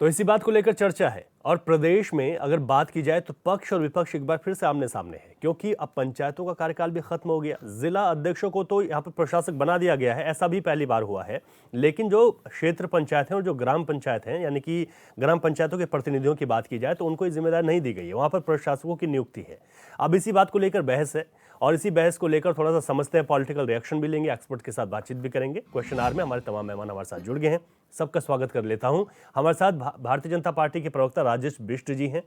तो इसी बात को लेकर चर्चा है और प्रदेश में अगर बात की जाए तो पक्ष और विपक्ष एक बार फिर से आमने सामने है, क्योंकि अब पंचायतों का कार्यकाल भी खत्म हो गया। जिला अध्यक्षों को तो यहाँ पर प्रशासक बना दिया गया है, ऐसा भी पहली बार हुआ है। लेकिन जो क्षेत्र पंचायत हैं और जो ग्राम पंचायत हैं, यानी कि ग्राम पंचायतों के प्रतिनिधियों की बात की जाए तो उनको ये जिम्मेदारी नहीं दी गई है, वहां पर प्रशासकों की नियुक्ति है। अब इसी बात को लेकर बहस है और इसी बहस को लेकर थोड़ा सा समझते हैं, पॉलिटिकल रिएक्शन भी लेंगे, एक्सपर्ट के साथ बातचीत भी करेंगे। क्वेश्चन आवर में हमारे तमाम मेहमान हमारे साथ जुड़ गए हैं, सबका स्वागत कर लेता हूं। हमारे साथ भारतीय जनता पार्टी के प्रवक्ता राजेश बिष्ट जी हैं।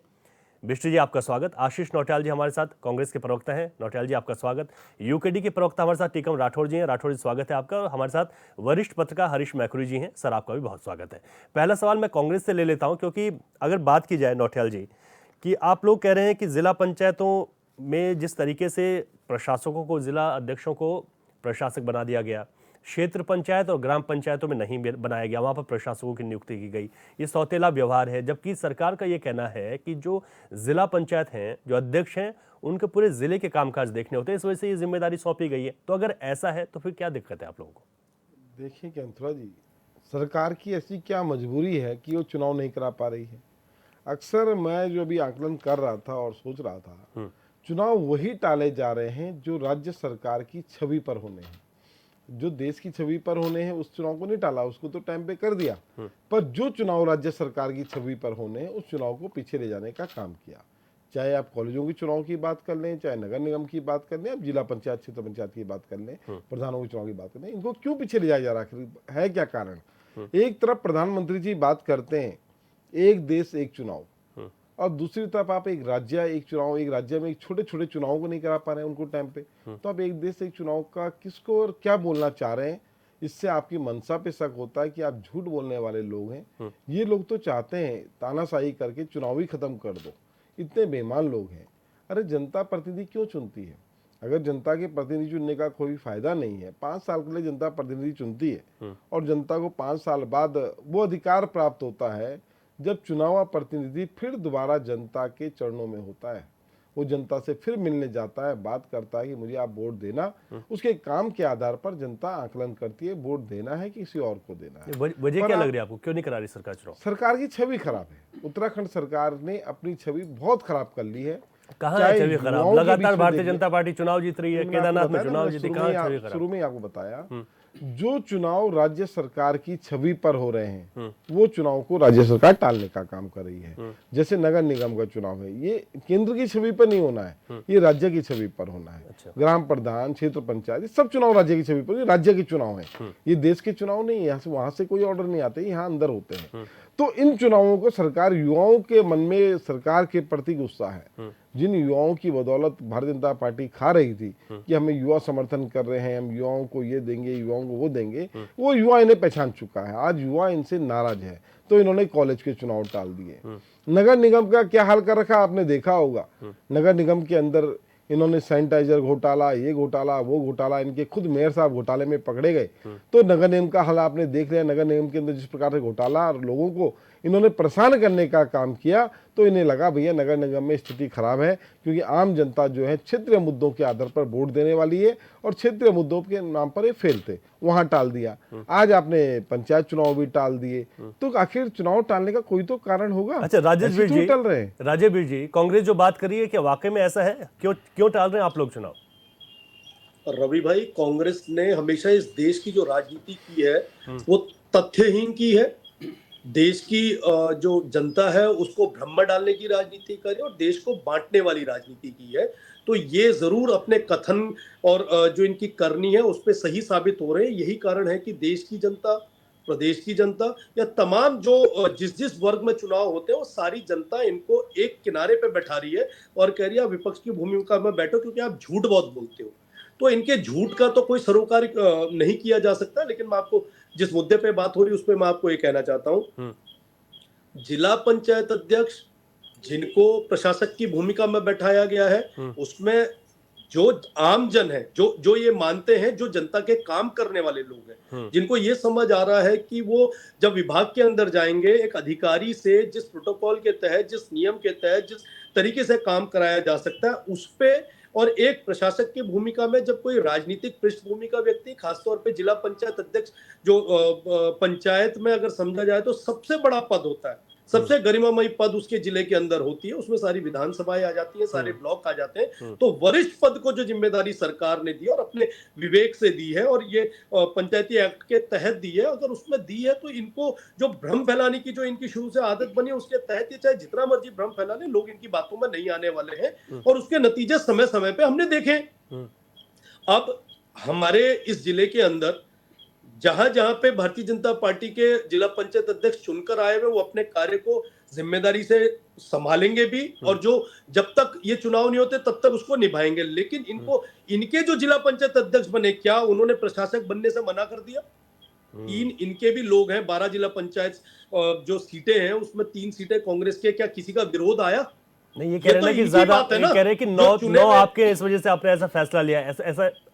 बिष्ट जी आपका स्वागत। आशीष नौटियाल जी हमारे साथ कांग्रेस के प्रवक्ता हैं। नौटियाल जी आपका स्वागत। यूकेडी के प्रवक्ता हमारे साथ टीकम राठौड़ जी हैं। राठौड़ जी स्वागत है आपका। और हमारे साथ वरिष्ठ पत्रकार हरीश मैकुरी जी हैं। सर आपका भी बहुत स्वागत है। पहला सवाल मैं कांग्रेस से ले लेता हूं, क्योंकि अगर बात की जाए नौटियाल जी कि आप लोग कह रहे हैं कि जिला पंचायतों में जिस तरीके से प्रशासकों को, जिला अध्यक्षों को प्रशासक बना दिया गया, क्षेत्र पंचायत और ग्राम पंचायतों में नहीं बनाया गया, वहां पर प्रशासकों की नियुक्ति की गई, ये सौतेला व्यवहार है। जबकि सरकार का ये कहना है कि जो जिला पंचायत हैं, जो अध्यक्ष हैं, उनके पूरे जिले के कामकाज देखने होते हैं, इस वजह से ये जिम्मेदारी सौंपी गई है। तो अगर ऐसा है तो फिर क्या दिक्कत है आप लोगों को? देखिए कैंथोला जी, सरकार की ऐसी क्या मजबूरी है कि वो चुनाव नहीं करा पा रही है। अक्सर मैं जो अभी आकलन कर रहा था और सोच रहा था, चुनाव वही टाले जा रहे हैं जो राज्य सरकार की छवि पर होने हैं, जो देश की छवि पर होने हैं। उस चुनाव को नहीं टाला, उसको तो टाइम पे कर दिया, पर जो चुनाव राज्य सरकार की छवि पर होने हैं उस चुनाव को पीछे ले जाने का काम किया। चाहे आप कॉलेजों के चुनाव की बात कर लें, चाहे नगर निगम की बात कर लें, आप जिला पंचायत, क्षेत्र पंचायत की बात कर लें, प्रधानों के चुनाव की बात कर लें, इनको क्यों पीछे ले जाया जा रहा है? क्या कारण? एक तरफ प्रधानमंत्री जी बात करते हैं एक देश एक चुनाव, और दूसरी तरफ आप एक राज्य एक चुनाव, एक राज्य में एक छोटे छोटे चुनाव को नहीं करा पा रहे हैं उनको टाइम पे। तो आप एक देश एक चुनाव का किसको और क्या बोलना चाह रहे हैं? इससे आपकी मंशा पे शक होता है कि आप झूठ बोलने वाले लोग हैं। ये लोग तो चाहते हैं तानाशाही करके चुनाव ही खत्म कर दो, इतने बेईमान लोग हैं। अरे जनता प्रतिनिधि क्यों चुनती है? अगर जनता के प्रतिनिधि चुनने का कोई फायदा नहीं है, 5 साल के लिए जनता प्रतिनिधि चुनती है और जनता को 5 साल बाद वो अधिकार प्राप्त होता है जब चुनावा प्रतिनिधि फिर दोबारा जनता के चरणों में होता है। वो जनता से फिर मिलने जाता है, बात करता है कि मुझे आप वोट देना। उसके काम के आधार पर जनता आकलन करती है, वोट देना है कि किसी और को देना है। वजह क्या लग रही है आपको, क्यों नहीं करा रही सरकार चुनाव? सरकार की छवि खराब है। उत्तराखंड सरकार ने अपनी छवि बहुत खराब कर ली है। कहाँ है छवि खराब? लगातार भारतीय जनता पार्टी चुनाव जीत रही है, केदारनाथ में चुनाव जीती, कहाँ छवि खराब? शुरू में आपको बताया, जो चुनाव राज्य सरकार की छवि पर हो रहे हैं वो चुनाव को राज्य सरकार टालने का काम कर रही है। जैसे नगर निगम का चुनाव है, ये केंद्र की छवि पर नहीं होना है, ये राज्य की छवि पर होना है। अच्छा। ग्राम प्रधान, क्षेत्र पंचायत, सब चुनाव राज्य की छवि पर, ये राज्य के चुनाव है, ये देश के चुनाव नहीं है। यहाँ से वहां से कोई ऑर्डर नहीं आते, यहाँ अंदर होते हैं। तो इन चुनावों को सरकार, युवाओं के मन में सरकार के प्रति गुस्सा है। जिन युवाओं की बदौलत भारतीय जनता पार्टी खा रही थी कि हमें युवा समर्थन कर रहे हैं, हम युवाओं को ये देंगे, युवाओं को वो देंगे, वो युवा इन्हें पहचान चुका है। आज युवा इनसे नाराज है, तो इन्होंने कॉलेज के चुनाव टाल दिए। नगर निगम का क्या हाल कर रखा आपने देखा होगा। नगर निगम के अंदर इन्होंने सैनिटाइजर घोटाला, ये घोटाला, वो घोटाला, इनके खुद मेयर साहब घोटाले में पकड़े गए। तो नगर निगम का हाल आपने देख लिया। नगर निगम के अंदर जिस प्रकार से घोटाला और लोगों को इन्होंने परेशान करने का काम किया, तो इन्हें लगा भैया नगर निगम में स्थिति खराब है, क्योंकि आम जनता जो है क्षेत्रीय मुद्दों के आधार पर वोट देने वाली है और क्षेत्रीय मुद्दों के नाम पर ये फेल थे, वहां टाल दिया। आज आपने पंचायत चुनाव भी टाल दिए, तो आखिर चुनाव टालने का कोई तो कारण होगा। अच्छा राजेश बिष्ट जी, टल रहे हैं राजेश बिष्ट जी, कांग्रेस जो बात कर रही है क्या वाकई में ऐसा है? क्यों टाल रहे हैं आप लोग चुनाव? रवि भाई, कांग्रेस ने हमेशा इस देश की जो राजनीति की है वो तथ्यहीन की है। देश की जो जनता है उसको भ्रम में डालने की राजनीति करी और देश को बांटने वाली राजनीति की है। तो ये जरूर अपने कथन और जो इनकी करनी है उस पर सही साबित हो रहे हैं। यही कारण है कि देश की जनता, प्रदेश की जनता या तमाम जो जिस वर्ग में चुनाव होते हैं वो सारी जनता इनको एक किनारे पे बैठा रही है और कह रही है विपक्ष की भूमिका में बैठो, क्योंकि आप झूठ बहुत बोलते हो। तो इनके झूठ का तो कोई सरोकार नहीं किया जा सकता। लेकिन मैं आपको जिस मुद्दे पे बात हो रही है उस पे मैं आपको ये कहना चाहता हूँ, जिला पंचायत अध्यक्ष जिनको प्रशासक की भूमिका में बैठाया गया है, उसमें जो आम जन है, जो ये मानते हैं, जो जनता के काम करने वाले लोग हैं, जिनको ये समझ आ रहा है कि वो जब विभाग के अंदर जाएंगे, एक अधिकारी से जिस प्रोटोकॉल के तहत, जिस नियम के तहत, जिस तरीके से काम कराया जा सकता है उस पे, और एक प्रशासक की भूमिका में जब कोई राजनीतिक पृष्ठभूमि का व्यक्ति, खासतौर पे जिला पंचायत अध्यक्ष, जो पंचायत में अगर समझा जाए तो सबसे बड़ा पद होता है, सबसे गरिमामयी पद उसके जिले के अंदर होती है, उसमें सारी विधानसभाएं आ जाती हैं, सारे ब्लॉक आ जाते हैं। तो वरिष्ठ पद को जो जिम्मेदारी सरकार ने दी और अपने विवेक से दी है और ये पंचायती एक्ट के तहत दी है, अगर उसमें दी है तो इनको जो भ्रम फैलाने की जो इनकी शुरू से आदत बनी है उसके तहत ये चाहे जितना मर्जी भ्रम फैला ले, लोग इनकी बातों में नहीं आने वाले हैं और उसके नतीजे समय समय पे हमने देखे। अब हमारे इस जिले के अंदर जहां जहां पे भारतीय जनता पार्टी के जिला पंचायत अध्यक्ष चुनकर आए हुए, वो अपने कार्य को जिम्मेदारी से संभालेंगे भी और जो जब तक ये चुनाव नहीं होते तब तक उसको निभाएंगे। लेकिन इनको इनके जो जिला पंचायत अध्यक्ष बने, क्या उन्होंने प्रशासक बनने से मना कर दिया? इनके भी लोग हैं, 12 जिला पंचायत जो सीटें हैं उसमें 3 सीटें कांग्रेस के, क्या किसी का विरोध आया? नहीं, ये कह रहे हैं कि ज्यादा, ये कह रहे हैं कि 9 आपके इस वजह से आपने ऐसा फैसला लिया,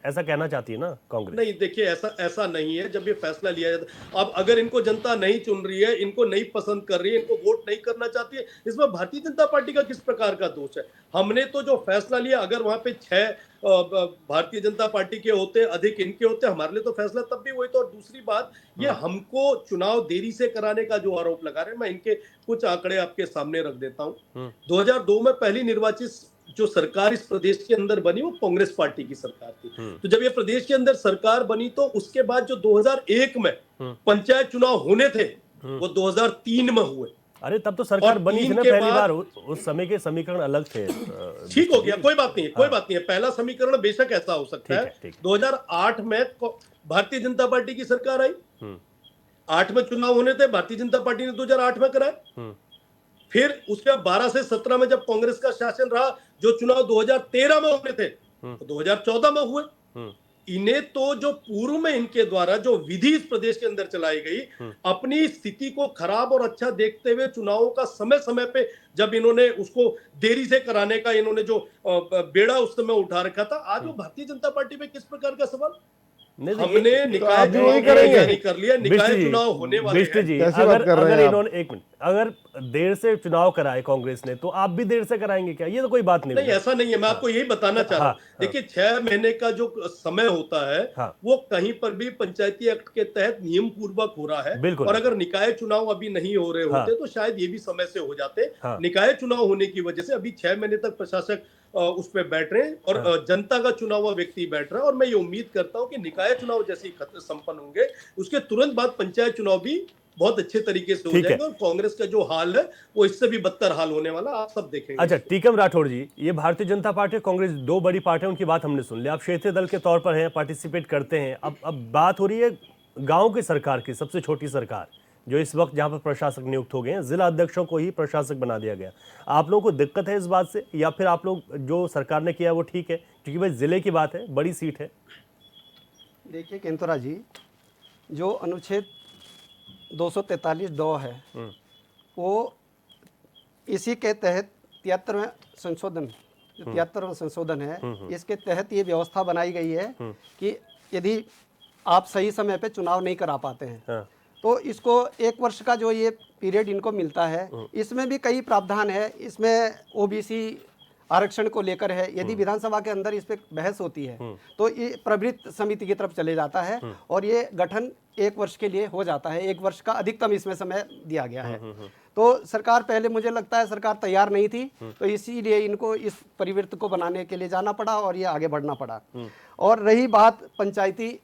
ऐसा कहना चाहती है ना कांग्रेस। नहीं, देखिए ऐसा नहीं है। जब ये फैसला लिया जाता, अब अगर इनको जनता नहीं चुन रही है, इनको नहीं पसंद कर रही है, इनको वोट नहीं करना चाहती है, इसमें भारतीय जनता पार्टी का किस प्रकार का दोष है? हमने तो जो फैसला लिया, अगर वहां पे 6 भारतीय जनता पार्टी के होते, अधिक इनके होते, हमारे लिए तो फैसला तब भी वही तो। और दूसरी बात, ये हमको चुनाव देरी से कराने का जो आरोप लगा रहे हैं, मैं इनके कुछ आंकड़े आपके सामने रख देता हूं। 2002 में पहली निर्वाचित जो सरकार इस प्रदेश के अंदर बनी वो कांग्रेस पार्टी की सरकार थी। तो जब ये प्रदेश के अंदर सरकार बनी तो उसके बाद जो 2001 में पंचायत चुनाव होने थे वो 2003 में हुए। अरे तब तो सरकार बनी थी ना पहली बार, उस समय के समीकरण अलग थे। ठीक हो गया, कोई बात नहीं है, कोई बात नहीं है। पहला समीकरण बेशक ऐसा हो सकता है। 2008 में भारतीय जनता पार्टी की सरकार आई, 8 में चुनाव होने थे, भारतीय जनता पार्टी ने 2008 में कराए। फिर उसके 12 से 17 में जब कांग्रेस का शासन रहा, जो चुनाव 2013 में होने थे तो 2014 में हुए। इन्हें तो जो पूर्व में इनके द्वारा जो विधि इस प्रदेश के अंदर चलाई गई, अपनी स्थिति को खराब और अच्छा देखते हुए चुनावों का समय समय पे जब इन्होंने उसको देरी से कराने का इन्होंने जो बेड़ा उस समय उठा रखा था, आज वो भारतीय जनता पार्टी पे किस प्रकार का सवाल? हमने निकाय चुनाव जारी कर लिया, निकाय चुनाव होने वाले हैं। अगर इन्होंने, एक मिनट, अगर देर से चुनाव कराए कांग्रेस ने तो आप भी देर से कराएंगे क्या? ये तो कोई बात नहीं। नहीं, ऐसा नहीं है, मैं आपको यही बताना चाह रहा हूँ। देखिए, 6 महीने का जो समय होता है वो कहीं पर भी पंचायती एक्ट के तहत नियम पूर्वक हो रहा है। और अगर निकाय चुनाव अभी नहीं हो रहे होते तो शायद ये भी समय से हो जाते। निकाय चुनाव होने की वजह से अभी 6 महीने तक प्रशासक उस पे बैठ रहे हैं और जनता का चुना हुआ व्यक्ति बैठ रहा है। और मैं ये उम्मीद करता हूं कि निकाय चुनाव जैसे ही संपन्न होंगे उसके तुरंत बाद पंचायत चुनाव भी बहुत अच्छे तरीके से हो जाएगा और कांग्रेस का जो हाल है वो इससे भी बदतर हाल होने वाला, आप सब देखेंगे। अच्छा, टीकम राठौड़ जी, ये भारतीय जनता पार्टी, कांग्रेस, 2 बड़ी पार्टियां, उनकी बात हमने सुन ली। आप क्षेत्रीय दल के तौर पर हैं, पार्टिसिपेट करते हैं। अब बात हो रही है गाँव की सरकार की, सबसे छोटी सरकार जो इस वक्त जहां पर प्रशासक नियुक्त हो गए हैं, जिला अध्यक्षों को ही प्रशासक बना दिया गया। आप लोगों को दिक्कत है इस बात से, या फिर आप लोग जो सरकार ने किया वो ठीक है? क्योंकि भाई जिले की बात है, बड़ी सीट है। देखिए केंतुरा जी, जो अनुच्छेद 243(2) है वो इसी के तहत 73वें संशोधन, जो 73वां संशोधन है, इसके तहत ये व्यवस्था बनाई गई है कि यदि आप सही समय पे चुनाव नहीं करा पाते हैं तो इसको 1 वर्ष का जो ये पीरियड इनको मिलता है, इसमें भी कई प्रावधान है। इसमें ओबीसी आरक्षण को लेकर है, यदि विधानसभा के अंदर इस पे बहस होती है तो ये प्रवृत्त समिति की तरफ चले जाता है और ये गठन 1 वर्ष के लिए हो जाता है। 1 वर्ष का अधिकतम इसमें समय दिया गया है। तो सरकार, पहले मुझे लगता है सरकार तैयार नहीं थी, तो इसीलिए इनको इस परिवृत्त को बनाने के लिए जाना पड़ा और ये आगे बढ़ना पड़ा। और रही बात पंचायती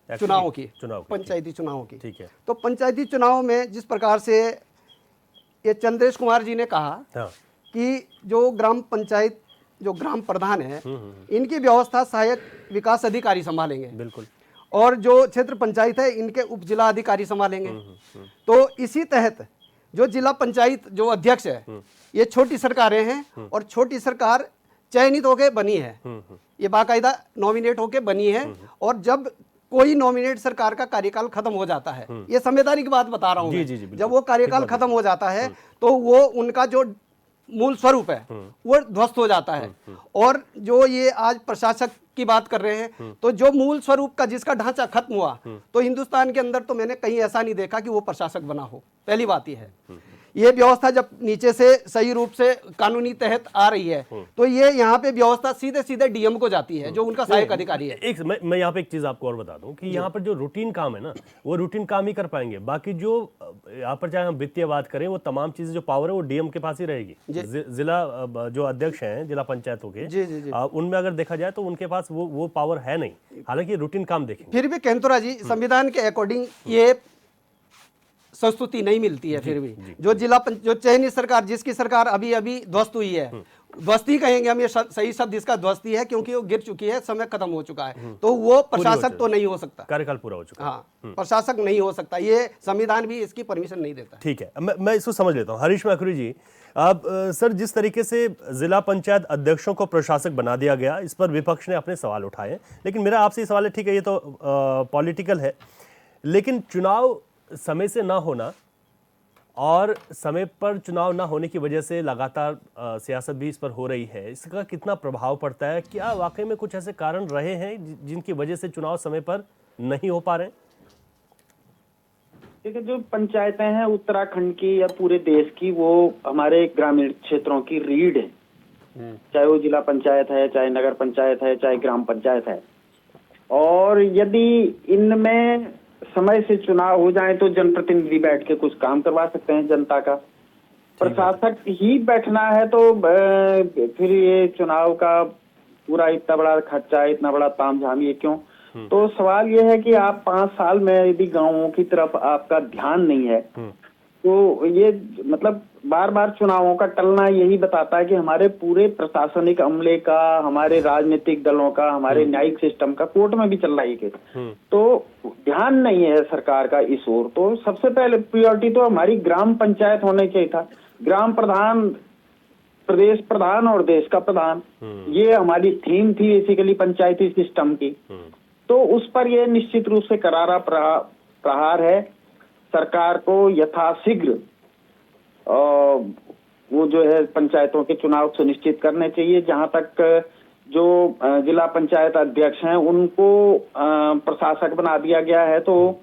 चुनावों की, पंचायती चुनावों की, ठीक है, तो पंचायती चुनाव में जिस प्रकार से ये चंद्रेश कुमार जी ने कहा कि जो ग्राम पंचायत, जो ग्राम प्रधान है, इनकी व्यवस्था सहायक विकास अधिकारी संभालेंगे, बिल्कुल, और जो क्षेत्र पंचायत है इनके उप जिला अधिकारी संभालेंगे। तो इसी तहत जो जिला पंचायत जो अध्यक्ष है, ये छोटी सरकारें हैं और छोटी सरकार चयनित होके बनी है, ये बाकायदा नॉमिनेट होके बनी है। और जब कोई नॉमिनेट सरकार का कार्यकाल खत्म हो जाता है, ये संवैधानिक बात बता रहा हूँ, जब वो कार्यकाल खत्म हो जाता है तो वो उनका जो मूल स्वरूप है वो ध्वस्त हो जाता है। और जो ये आज प्रशासक की बात कर रहे हैं, तो जो मूल स्वरूप का जिसका ढांचा खत्म हुआ, तो हिंदुस्तान के अंदर तो मैंने कहीं ऐसा नहीं देखा कि वो प्रशासक बना हो। पहली बात ये है, ये व्यवस्था जब नीचे से सही रूप से कानूनी तहत आ रही है तो ये यहाँ पे व्यवस्था सीधे सीधे डीएम को जाती है, जो उनका सहायक अधिकारी है। मैं यहाँ पे एक चीज आपको और बता दूं कि यहाँ पर जो रूटीन काम है ना, वो रूटीन काम ही कर पाएंगे। बाकी जो यहाँ पर चाहे हम वित्तीय बात करें, वो तमाम चीजें जो पावर है वो डीएम के पास ही रहेगी। जिला जो अध्यक्ष हैं जिला पंचायतों के, जी जी जी उनमें अगर देखा जाए तो उनके पास वो पावर है नहीं, हालांकि रूटीन काम देखेंगे। फिर भी केंतुरा जी, संविधान के अकॉर्डिंग ये संस्तुति नहीं मिलती है। फिर भी जो जो चयनित सरकार, जिसकी सरकार अभी अभी ध्वस्त हुई है, ध्वस्ती कहेंगे हम, ये सही शब्द इसका ध्वस्ती है, क्योंकि वो गिर चुकी है, समय खत्म हो चुका है, तो वो प्रशासक तो नहीं हो सकता, कार्यकाल पूरा हो चुका है। हाँ, प्रशासक नहीं हो सकता, ये संविधान भी इसकी परमिशन नहीं देता। ठीक है, मैं इसको समझ लेता हूँ। हरीश मैखुरी जी, अब सर, जिस तरीके से जिला पंचायत अध्यक्षों को प्रशासक बना दिया गया, इस पर विपक्ष ने अपने सवाल उठाए, लेकिन मेरा आपसे सवाल है, ठीक है ये तो पॉलिटिकल है, लेकिन चुनाव समय से ना होना और समय पर चुनाव ना होने की वजह से लगातार सियासत भी इस पर हो रही है, इसका कितना प्रभाव पड़ता है? क्या वाकई में कुछ ऐसे कारण रहे हैं जिनकी वजह से चुनाव समय पर नहीं हो पा रहे हैं? देखिए, जो पंचायतें हैं उत्तराखंड की या पूरे देश की, वो हमारे ग्रामीण क्षेत्रों की रीढ़ है। चाहे वो जिला पंचायत है, चाहे नगर पंचायत है, चाहे ग्राम पंचायत है। और यदि इनमें समय से चुनाव हो जाए तो जनप्रतिनिधि बैठ के कुछ काम करवा सकते हैं जनता का। प्रशासक ही बैठना है तो फिर ये चुनाव का पूरा इतना बड़ा खर्चा, इतना बड़ा तामझाम, ये क्यों? तो सवाल ये है कि आप 5 साल में यदि गांवों की तरफ आपका ध्यान नहीं है, तो ये मतलब बार बार चुनावों का टलना यही बताता है कि हमारे पूरे प्रशासनिक अमले का, हमारे राजनीतिक दलों का, हमारे न्यायिक सिस्टम का, कोर्ट में भी चल रहा है केस, तो ध्यान नहीं है सरकार का इस ओर। तो सबसे पहले प्रायोरिटी तो हमारी ग्राम पंचायत होने चाहिए था। ग्राम प्रधान, प्रदेश प्रधान और देश का प्रधान, ये हमारी थीम थी बेसिकली पंचायती सिस्टम की। तो उस पर ये निश्चित रूप से करारा प्रहार है। सरकार को यथाशीघ्र वो जो है पंचायतों के चुनाव सुनिश्चित करने चाहिए। जहां तक जो जिला पंचायत अध्यक्ष हैं उनको प्रशासक बना दिया गया है, तो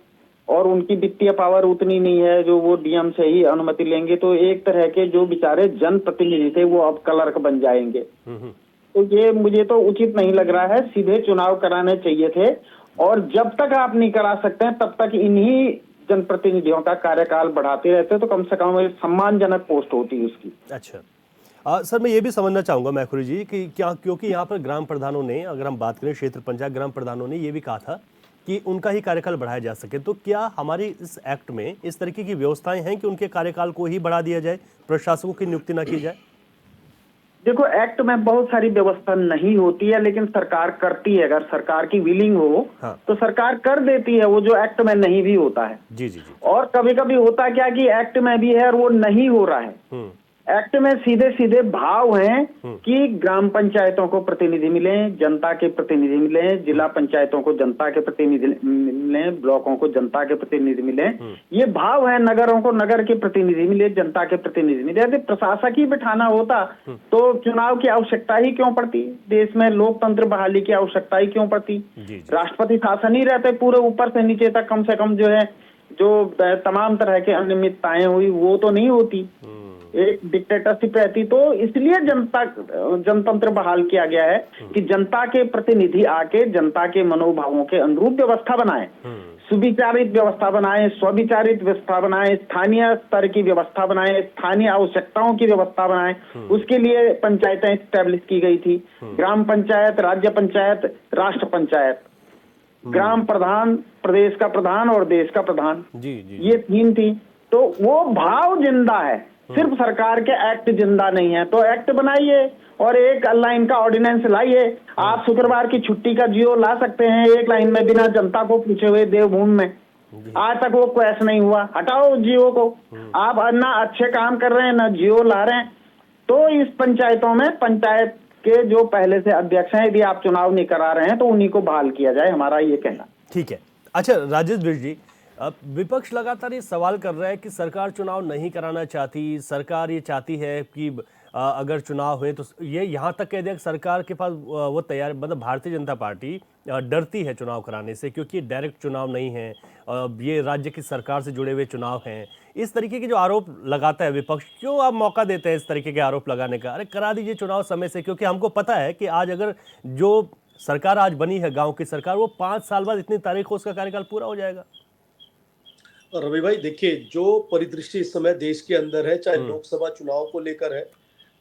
और उनकी वित्तीय पावर उतनी नहीं है जो वो डीएम से ही अनुमति लेंगे, तो एक तरह के जो बेचारे जनप्रतिनिधि थे वो अब क्लर्क बन जाएंगे। तो ये मुझे तो उचित नहीं लग रहा है। सीधे चुनाव कराने चाहिए थे, और जब तक आप नहीं करा सकते हैं तब तक इन्हीं जनप्रतिनिधियों का कार्यकाल बढ़ाते रहते तो कम से कम सम्मानजनक पोस्ट होती उसकी। अच्छा सर, मैं ये भी समझना चाहूंगा मैखुरी जी कि क्या, क्योंकि यहाँ पर ग्राम प्रधानों ने, अगर हम बात करें क्षेत्र पंचायत ग्राम प्रधानों ने ये भी कहा था कि उनका ही कार्यकाल बढ़ाया जा सके, तो क्या हमारी इस एक्ट में इस तरीके की व्यवस्थाएं हैं कि उनके कार्यकाल को ही बढ़ा दिया जाए, प्रशासकों की नियुक्ति ना की जाए? देखो, एक्ट में बहुत सारी व्यवस्था नहीं होती है, लेकिन सरकार करती है। अगर सरकार की विलिंग हो तो सरकार कर देती है, वो जो एक्ट में नहीं भी होता है। जी जी जी। और कभी कभी होता क्या कि एक्ट में भी है और वो नहीं हो रहा है। एक्ट में सीधे सीधे भाव हैं कि ग्राम पंचायतों को प्रतिनिधि मिले, जनता के प्रतिनिधि मिले, जिला पंचायतों को जनता के प्रतिनिधि मिले, ब्लॉकों को जनता के प्रतिनिधि मिले, ये भाव है। नगरों को नगर के प्रतिनिधि मिले, जनता के प्रतिनिधि मिले। यदि प्रशासक ही बिठाना होता तो चुनाव की आवश्यकता ही क्यों पड़ती? देश में लोकतंत्र बहाली की आवश्यकता ही क्यों पड़ती? राष्ट्रपति शासन ही रहते पूरे ऊपर से नीचे तक, कम से कम जो है जो तमाम तरह के अनियमितताएं हुई वो तो नहीं होती, एक डिक्टेटरशिप रहती। तो इसलिए जनतंत्र बहाल किया गया है कि जनता के प्रतिनिधि आके जनता के मनोभावों के अनुरूप व्यवस्था बनाए, सुविचारित व्यवस्था बनाए, स्वविचारित व्यवस्था बनाए, स्थानीय स्तर की व्यवस्था बनाए, स्थानीय आवश्यकताओं की व्यवस्था बनाए। उसके लिए पंचायतें स्टैब्लिश की गई थी। ग्राम पंचायत, राज्य पंचायत, राष्ट्र पंचायत, ग्राम प्रधान, प्रदेश का प्रधान और देश का प्रधान, ये थीम थी। तो वो भाव जिंदा है, सिर्फ सरकार के एक्ट जिंदा नहीं है। तो एक्ट बनाइए और एक लाइन का ऑर्डिनेंस लाइए। आप शुक्रवार की छुट्टी का जियो ला सकते हैं एक लाइन में, बिना जनता को पूछे हुए देवभूमि में। आज तक वो क्वैश नहीं हुआ, हटाओ जियो को। आप ना अच्छे काम कर रहे हैं ना जियो ला रहे हैं। तो इस पंचायतों में पंचायत के जो पहले से अध्यक्ष हैं, यदि आप चुनाव नहीं करा रहे हैं तो उन्हीं को बहाल किया जाए, हमारा ये कहना। ठीक है। अच्छा राजेश बिष्ट जी, अब विपक्ष लगातार ये सवाल कर रहा है कि सरकार चुनाव नहीं कराना चाहती, सरकार ये चाहती है कि अगर चुनाव हुए तो ये यहाँ तक कह दिया कि सरकार के पास वो तैयार, मतलब भारतीय जनता पार्टी डरती है चुनाव कराने से क्योंकि डायरेक्ट चुनाव नहीं है, ये राज्य की सरकार से जुड़े हुए चुनाव हैं। इस तरीके के जो आरोप लगाता है विपक्ष, क्यों आप मौका देते हैं इस तरीके के आरोप लगाने का? अरे करा दीजिए चुनाव समय से, क्योंकि हमको पता है कि आज अगर जो सरकार आज बनी है गाँव की सरकार, वो 5 साल बाद इतनी तारीख को उसका कार्यकाल पूरा हो जाएगा। रवि भाई देखिए, जो परिदृश्य इस समय देश के अंदर है, चाहे लोकसभा चुनाव को लेकर है,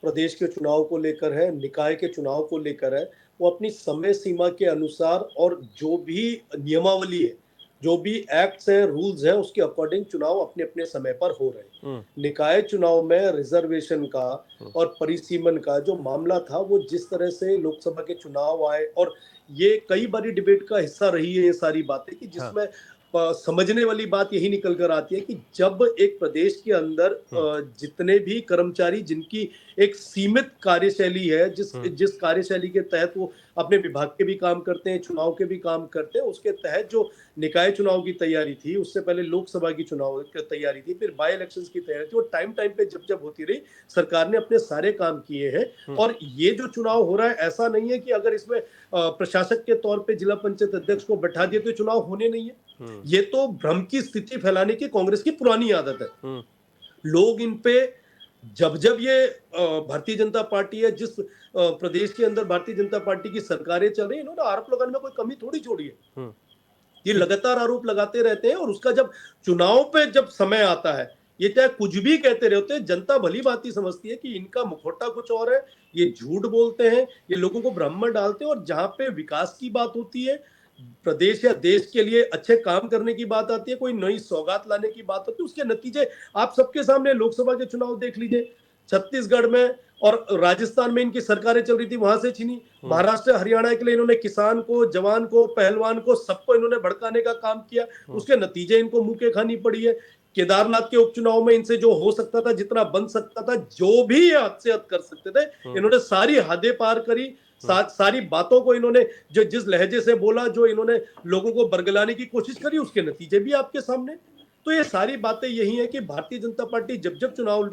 प्रदेश के चुनाव को लेकर है, निकाय के चुनाव को लेकर है, वो अपनी समय सीमा के अनुसार और जो भी नियमावली है, जो भी एक्ट्स हैं, रूल्स हैं, उसके अकॉर्डिंग चुनाव अपने अपने समय पर हो रहे हैं। निकाय चुनाव में रिजर्वेशन का और परिसीमन का जो मामला था, वो जिस तरह से लोकसभा के चुनाव आए, और ये कई बारी डिबेट का हिस्सा रही है ये सारी बातें, कि जिसमें समझने वाली बात यही निकल कर आती है कि जब एक प्रदेश के अंदर जितने भी कर्मचारी जिनकी एक सीमित कार्यशैली है, जिस कार्यशैली के तहत वो अपने विभाग के भी काम करते हैं, चुनाव के भी काम करते हैं, उसके तहत जो निकाय चुनाव की तैयारी थी, उससे पहले लोकसभा की चुनाव की तैयारी थी, फिर बाई इलेक्शंस की तैयारी थी, वो टाइम पे जब होती रही, सरकार ने अपने सारे काम किए हैं। और ये जो चुनाव हो रहा है, ऐसा नहीं है कि अगर इसमें प्रशासक के तौर पे जिला पंचायत अध्यक्ष को बैठा दिया तो चुनाव होने नहीं है। ये तो भ्रम की स्थिति फैलाने की कांग्रेस की पुरानी आदत है। लोग इन पे जब ये भारतीय जनता पार्टी है, जिस प्रदेश के अंदर भारतीय जनता पार्टी की सरकारें चल रही है, इन्होंने आरोप लगाने में कोई कमी थोड़ी छोड़ी है। ये लगातार आरोप लगाते रहते हैं, और उसका जब चुनाव पे जब समय आता है, ये चाहे कुछ भी कहते रहते हैं, जनता भली भांति समझती है कि इनका मुखौटा कुछ और है, ये झूठ बोलते हैं, ये लोगों को भ्रम में डालते हैं। और जहां पे विकास की बात होती है, प्रदेश या देश के लिए अच्छे काम करने की बात आती है, कोई नई सौगात लाने की बात होती है, उसके नतीजे आप सबके सामने लोकसभा के चुनाव देख लीजिए। छत्तीसगढ़ में और राजस्थान में इनकी सरकारें चल रही थी, वहां से छीनी। महाराष्ट्र हरियाणा के लिए इन्होंने किसान को, जवान को, पहलवान को, सबको इन्होंने भड़काने का काम किया, उसके नतीजे इनको मुंह के खानी पड़ी है। केदारनाथ के उपचुनाव में इनसे जो हो सकता था, जितना बन सकता था, जो भी ये हद से हद कर सकते थे, इन्होंने सारी हदें पार करी। सारी बातों को इन्होंने जो जिस लहजे से बोला, जो इन्होंने लोगों को बरगलाने की कोशिश करी, उसके नतीजे भी आपके सामने। तो ये सारी बातें यही है कि भारतीय जनता पार्टी जब चुनाव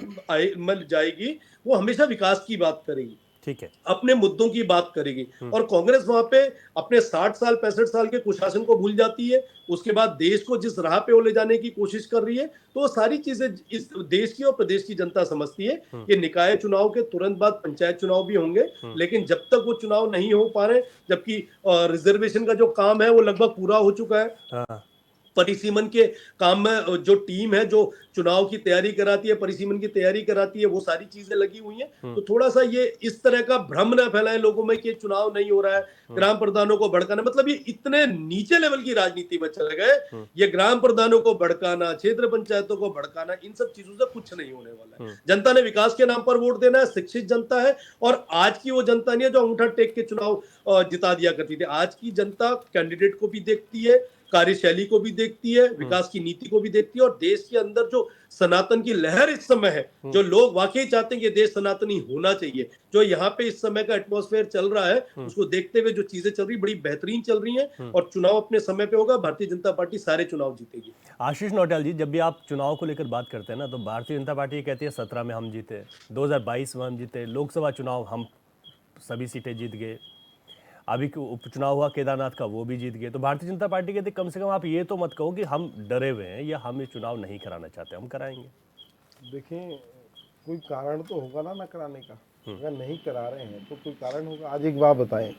में जाएगी, वो हमेशा विकास की बात करेगी, ठीक है, अपने मुद्दों की बात करेगी। और कांग्रेस वहां पे अपने 60 साल 65 साल के कुशासन को भूल जाती है, उसके बाद देश को जिस राह पे वो ले जाने की कोशिश कर रही है, तो वो सारी चीजें इस देश की और प्रदेश की जनता समझती है। ये निकाय चुनाव के तुरंत बाद पंचायत चुनाव भी होंगे, लेकिन जब तक वो चुनाव नहीं हो पा रहे, जबकि रिजर्वेशन का जो काम है वो लगभग पूरा हो चुका है। परिसीमन के काम में जो टीम है, जो चुनाव की तैयारी कराती है, परिसीमन की तैयारी कराती है, वो सारी चीजें लगी हुई हैं। तो थोड़ा सा ये इस तरह का भ्रम ना फैलाएं लोगों में कि चुनाव नहीं हो रहा है, ग्राम प्रधानों को भड़काना, मतलब ये इतने नीचे लेवल की राजनीति में चले गए। ये ग्राम प्रधानों को भड़काना, क्षेत्र पंचायतों को भड़काना, इन सब चीजों से कुछ नहीं होने वाला है। जनता ने विकास के नाम पर वोट देना है, शिक्षित जनता है, और आज की वो जनता नहीं है जो अंगूठा टेक के चुनाव जिता दिया करती थी। आज की जनता कैंडिडेट को भी देखती है, कार्यशैली को भी देखती है, विकास की नीति को भी देखती है, और देश के अंदर जो सनातन की लहर इस समय है, जो लोग वाकई चाहते हैं कि देश सनातनी होना चाहिए, जो यहाँ पे इस समय का एटमॉस्फेयर चल रहा है, उसको देखते हुए जो चीजें चल रही बड़ी बेहतरीन चल रही हैं, और चुनाव अपने समय पे होगा। भारतीय जनता पार्टी सारे चुनाव जीतेगी। आशीष नौटियाल जी, जब भी आप चुनाव को लेकर बात करते हैं ना, तो भारतीय जनता पार्टी कहती है 17 में हम जीते, 2022 में हम जीते, लोकसभा चुनाव हम सभी सीटें जीत गए, अभी उपचुनाव हुआ केदारनाथ का, वो भी जीत गए। तो भारतीय जनता पार्टी कहती है कम से कम आप ये तो मत कहो कि हम डरे हुए हैं या हम ये चुनाव नहीं कराना चाहते, हम कराएंगे। देखें, कोई कारण तो होगा ना कराने का। अगर नहीं करा रहे हैं तो कोई कारण होगा। आज एक बात बताएं,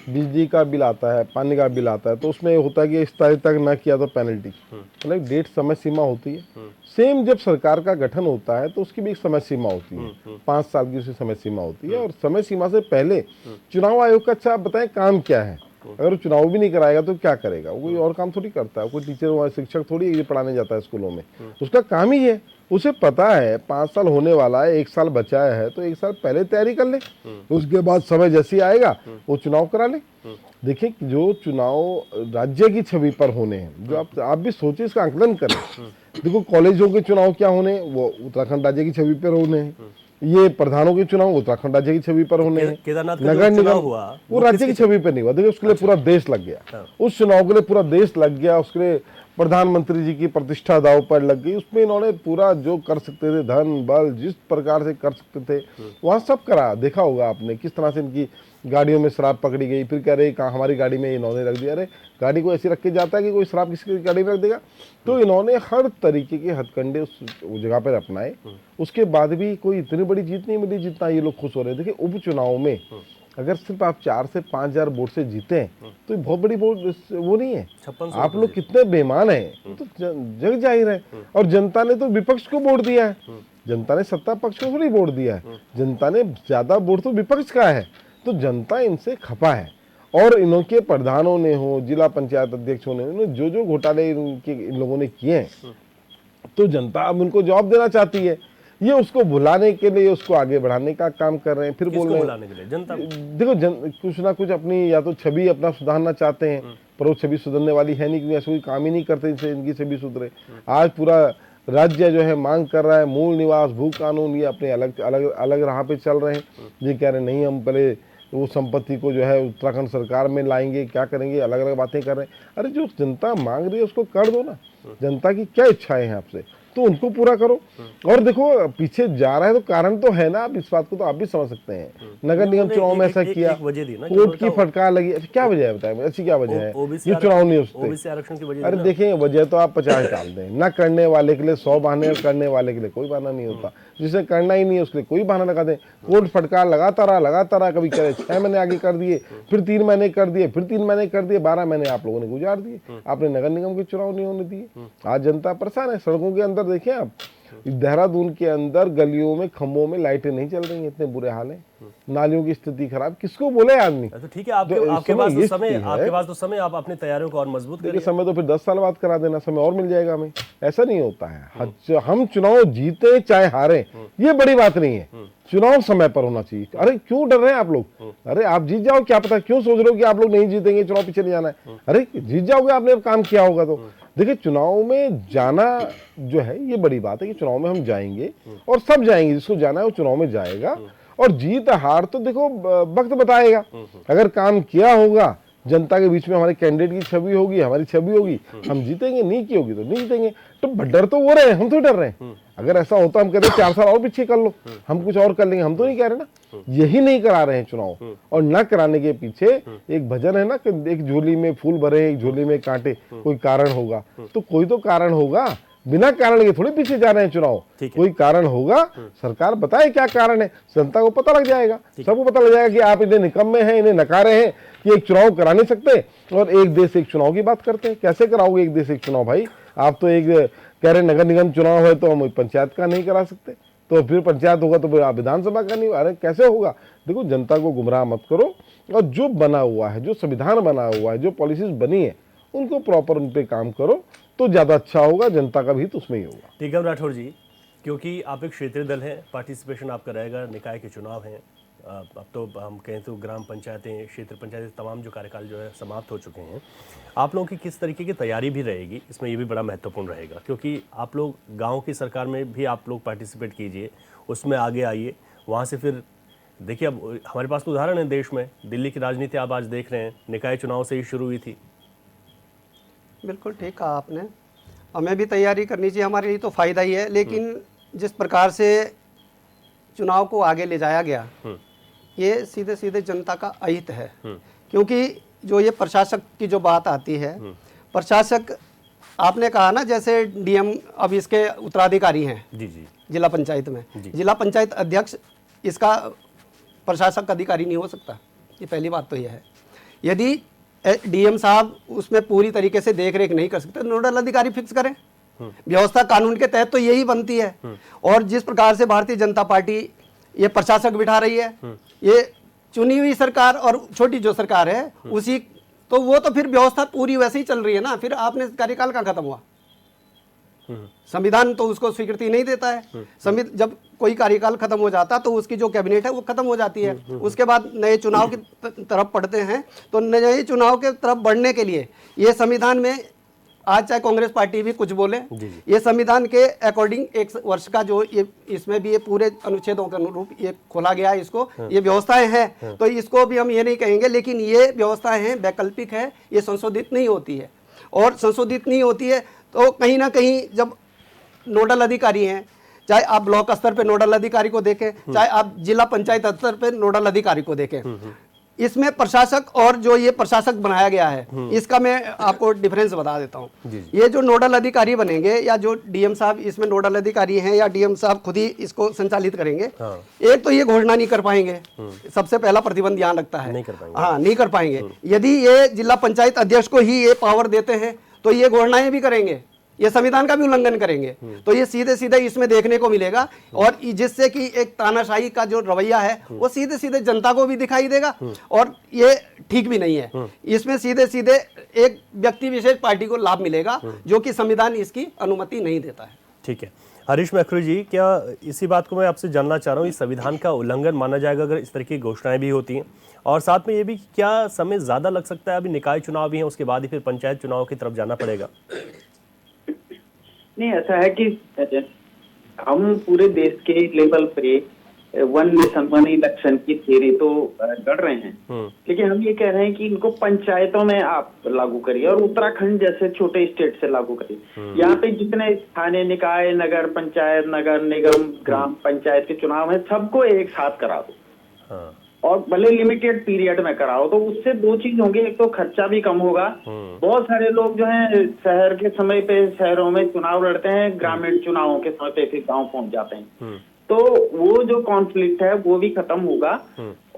बिजली का बिल आता है, पानी का बिल आता है, तो उसमें होता है कि इस तारीख तक ना किया तो पेनल्टी, मतलब डेट समय सीमा होती है। सेम जब सरकार का गठन होता है तो उसकी भी एक समय सीमा होती है, 5 साल की उसकी समय सीमा होती है। और समय सीमा से पहले चुनाव आयोग का, अच्छा आप बताएं काम क्या है। अगर वो चुनाव भी नहीं कराएगा तो क्या करेगा, वो कोई और काम थोड़ी करता है, कोई टीचर शिक्षक थोड़ी ये पढ़ाने जाता है स्कूलों में, उसका काम ही है। उसे पता है 5 साल होने वाला है, 1 साल बचा है, तो 1 साल पहले तैयारी कर ले, उसके बाद समय जैसे आएगा वो चुनाव करा ले। देखिए, जो चुनाव राज्य की छवि पर होने हैं, जो आप भी सोचिए, इसका आकलन करें। देखो, कॉलेजों के चुनाव क्या होने, वो उत्तराखंड राज्य की छवि पर होने हैं। ये प्रधानों के चुनाव उत्तराखंड राज्य की छवि पर होने हैं। केदारनाथ नगर निगम हुआ वो राज्य की छवि पर नहीं हुआ। देखिए, उसके लिए पूरा देश लग गया, उस चुनाव के लिए पूरा देश लग गया, उसके लिए प्रधानमंत्री जी की प्रतिष्ठा दांव पर लग गई। उसमें इन्होंने पूरा जो कर सकते थे, धन बल जिस प्रकार से कर सकते थे वहाँ सब करा। देखा होगा आपने किस तरह से इनकी गाड़ियों में शराब पकड़ी गई, फिर कह रहे कहाँ हमारी गाड़ी में इन्होंने रख दिया। अरे गाड़ी को ऐसे रख के जाता है कि कोई शराब किसी की गाड़ी में रख देगा। तो इन्होंने हर तरीके के हथकंडे उस जगह पर अपनाए, उसके बाद भी कोई इतनी बड़ी जीत नहीं मिली जितना ये लोग खुश हो रहे हैं। देखिए, उपचुनाव में अगर सिर्फ आप 4 से 5 हजार वोट से जीते हैं तो ये बहुत बड़ी वोट वो नहीं है। 5600 आप लोग कितने बेईमान हैं तो जग जाहिर है। और जनता ने तो विपक्ष को वोट दिया है, जनता ने सत्ता पक्ष को थोड़ी वोट दिया है, जनता ने ज्यादा वोट तो विपक्ष का है। तो जनता इनसे खपा है और इनके प्रधानों ने हो, जिला पंचायत अध्यक्षों ने जो जो घोटाले इन लोगों ने किए हैं, तो जनता अब उनको जवाब देना चाहती है। ये उसको भुलाने के लिए, उसको आगे बढ़ाने का काम कर रहे हैं। फिर बोल रहे हैं बुलाने के लिए जनता देखो कुछ ना कुछ अपनी या तो छवि अपना सुधारना चाहते हैं, पर वो छवि सुधरने वाली है नहीं, क्योंकि ऐसा कोई काम ही नहीं करते जिससे इनकी छवि सुधरे। आज पूरा राज्य जो है मांग कर रहा है मूल निवास भू कानून, ये अपने अलग अलग अलग राह पे चल रहे हैं। ये कह रहे नहीं हम पहले वो संपत्ति को जो है उत्तराखंड सरकार में लाएंगे, क्या करेंगे, अलग अलग बातें कर रहे हैं। अरे जो जनता मांग रही है उसको कर दो ना। जनता की क्या इच्छाएं हैं आपसे, तो उनको पूरा करो। और देखो पीछे जा रहा है तो कारण तो है ना, आप इस बात को तो आप भी समझ सकते हैं। नगर निगम चुनाव में ऐसा किया, कोर्ट की फटकार लगी, अच्छा क्या वजह है बताए, ऐसी क्या वजह है ये चुनाव नहीं होते? आरक्षण की वजह। अरे देखिए वजह तो आप 50 डाल दें, ना करने वाले के लिए 100 बहाने, और करने वाले के लिए कोई बहाना नहीं होता। जिसे करना ही नहीं है उसके लिए कोई बहाना लगा दें। कोर्ट फटकार लगाता रहा, कभी करे 6 महीने आगे कर दिए, फिर 3 महीने कर दिए, फिर 3 महीने कर दिए, 12 महीने आप लोगों ने गुजार दिए। आपने नगर निगम के चुनाव नहीं होने दिए। आज जनता परेशान है। सड़कों के अंदर देखिए आप, देहरादून के अंदर गलियों में खंभों में लाइटें नहीं चल रही हैं, इतने बुरे हाल हैं। नालियों की स्थिति खराब, किसको बोले आदमी। तो ठीक है, आपके पास तो समय, आप अपनी तैयारियों को और मजबूत करिए। समय तो फिर 10 साल बाद करा देना, समय और मिल जाएगा हमें। ऐसा नहीं होता है। हम चुनाव जीते चाहे हारे, ये बड़ी बात नहीं है। चुनाव समय पर होना चाहिए। अरे क्यों डर रहे हैं आप लोग? अरे आप जीत जाओ, क्या पता क्यों सोच रहे हो कि आप लोग नहीं जीतेंगे, चुनाव पीछे नहीं जाना है। अरे जीत जाओगे, आपने काम किया होगा तो। देखिए चुनाव में जाना जो है ये बड़ी बात है कि चुनाव में हम जाएंगे और सब जाएंगे, जिसको जाना है वो चुनाव में जाएगा। और जीत हार तो देखो वक्त बताएगा। अगर काम किया होगा, जनता के बीच में हमारे कैंडिडेट की छवि होगी, हमारी छवि होगी, हम जीतेंगे। नहीं की होगी तो नहीं जीतेंगे। तो डर तो वो रहे, हम तो डर रहे हैं। अगर ऐसा होता हम कहते 4 साल और पीछे कर लो, हम कुछ और कर लेंगे, हम तो नहीं कह रहे ना। यही नहीं करा रहे हैं चुनाव। और न कराने के पीछे एक भजन है ना कि एक झोली में फूल भरे, एक झोली में कांटे, कोई कारण होगा। तो कोई तो कारण होगा, बिना कारण के थोड़े पीछे जा रहे हैं चुनाव। कोई कारण होगा, सरकार बताए क्या कारण है, जनता को पता लग जाएगा, सबको पता लग जाएगा कि आप इन्हें निकम्मे हैं, इन्हें नकारे हैं कि एक चुनाव करा नहीं सकते और एक देश एक चुनाव की बात करते हैं। कैसे कराओगे एक देश एक चुनाव भाई? आप तो एक कह रहे नगर निगम चुनाव है तो हम पंचायत का नहीं करा सकते, तो फिर पंचायत होगा तो फिर आप विधानसभा का नहीं। अरे कैसे होगा? देखो जनता को गुमराह मत करो, और जो बना हुआ है, जो संविधान बना हुआ है, जो पॉलिसीज बनी है, उनको प्रॉपर उन पे काम करो तो ज्यादा अच्छा होगा। जनता का भी तो उसमें ही होगा। टीकम राठौर जी, क्योंकि आप एक क्षेत्रीय दल हैं, पार्टिसिपेशन आपका रहेगा, निकाय के चुनाव हैं, अब तो हम कहें तो ग्राम पंचायतें, क्षेत्र पंचायतें, तमाम जो कार्यकाल जो है समाप्त हो चुके हैं। आप लोगों की किस तरीके की तैयारी भी रहेगी, इसमें ये भी बड़ा महत्वपूर्ण रहेगा, क्योंकि आप लोग गांव की सरकार में भी आप लोग पार्टिसिपेट कीजिए, उसमें आगे आइए, वहाँ से फिर देखिए। अब हमारे पास तो उदाहरण है देश में, दिल्ली की राजनीति आप आज देख रहे हैं, निकाय चुनाव से ही शुरू हुई थी। बिल्कुल ठीक कहा आपने, हमें भी तैयारी करनी चाहिए, हमारे लिए तो फ़ायदा ही है। लेकिन जिस प्रकार से चुनाव को आगे ले जाया गया, ये सीधे सीधे जनता का अहित है। क्योंकि जो ये प्रशासक की जो बात आती है, प्रशासक आपने कहा ना, जैसे डीएम अब इसके उत्तराधिकारी हैं जी जी जिला पंचायत में, जिला पंचायत अध्यक्ष इसका प्रशासक अधिकारी नहीं हो सकता। ये पहली बात तो यह है। यदि डीएम साहब उसमें पूरी तरीके से देख रेख नहीं कर सकते, नोडल अधिकारी फिक्स करें। व्यवस्था कानून के तहत तो यही बनती है। और जिस प्रकार से भारतीय जनता पार्टी ये प्रशासक बिठा रही है, ये चुनी हुई सरकार और छोटी जो सरकार है उसी, तो वो तो फिर व्यवस्था पूरी वैसे ही चल रही है ना। फिर आपने कार्यकाल कहाँ खत्म हुआ? संविधान तो उसको स्वीकृति नहीं देता है। जब कोई कार्यकाल खत्म हो जाता तो उसकी जो कैबिनेट है वो खत्म हो जाती है। उसके बाद नए चुनाव की तरफ बढ़ते हैं। तो नए चुनाव के तरफ बढ़ने के लिए ये संविधान में, आज चाहे कांग्रेस पार्टी भी कुछ बोले, ये संविधान के अकॉर्डिंग 1 वर्ष का जो ये, इसमें भी ये पूरे अनुच्छेदों के अनुरूप ये खोला गया है। इसको ये व्यवस्थाएं हैं, तो इसको भी हम ये नहीं कहेंगे। लेकिन ये व्यवस्थाएं हैं, वैकल्पिक है, ये संशोधित नहीं होती है। और संशोधित नहीं होती है तो कहीं ना कहीं जब नोडल अधिकारी हैं, चाहे आप ब्लॉक स्तर पे नोडल अधिकारी को देखें, चाहे आप जिला पंचायत स्तर पे नोडल अधिकारी को देखें, इसमें प्रशासक और जो ये प्रशासक बनाया गया है इसका मैं आपको डिफरेंस बता देता हूँ। ये जो नोडल अधिकारी बनेंगे या जो डीएम साहब इसमें नोडल अधिकारी हैं या डीएम साहब खुद ही इसको संचालित करेंगे, एक तो ये घोषणा नहीं कर पाएंगे, सबसे पहला प्रतिबंध यहाँ लगता है, नहीं कर पाएंगे। हाँ नहीं कर पाएंगे। यदि ये जिला पंचायत अध्यक्ष को ही ये पावर देते हैं तो ये घोषणाएं भी करेंगे, ये संविधान का भी उल्लंघन करेंगे। तो ये सीधे सीधे इसमें देखने को मिलेगा और जिससे कि एक तानाशाही का जो रवैया है वो सीधे सीधे जनता को भी दिखाई देगा और ये ठीक भी नहीं है। इसमें सीधे सीधे एक व्यक्ति विशेष पार्टी को लाभ मिलेगा जो कि संविधान इसकी अनुमति नहीं देता है। ठीक है हरीश मैख्रू जी, क्या इसी बात को मैं आपसे जानना चाह रहा हूँ, इस संविधान का उल्लंघन माना जाएगा अगर इस तरह की घोषणाएं भी होती हैं? और साथ में ये भी क्या समय ज़्यादा लग सकता है? अभी निकाय चुनाव भी हैं, उसके बाद ही फिर पंचायत चुनाव की तरफ जाना पड़ेगा। नहीं, ऐसा है कि हम पूरे देश के लेवल पे वन नेशन वन इलेक्शन की थियरी तो गढ़ रहे हैं, लेकिन हम ये कह रहे हैं कि इनको पंचायतों में आप लागू करिए और उत्तराखंड जैसे छोटे स्टेट से लागू करिए। यहाँ पे जितने स्थानीय निकाय, नगर पंचायत, नगर निगम, ग्राम पंचायत के चुनाव है, सबको एक साथ करा दो और भले लिमिटेड पीरियड में कराओ। तो उससे दो चीज होंगे, एक तो खर्चा भी कम होगा। बहुत सारे लोग जो हैं शहर के समय पे शहरों में चुनाव लड़ते हैं, ग्रामीण चुनावों के समय पे फिर गाँव पहुंच जाते हैं, तो वो जो कॉन्फ्लिक्ट है वो भी खत्म होगा।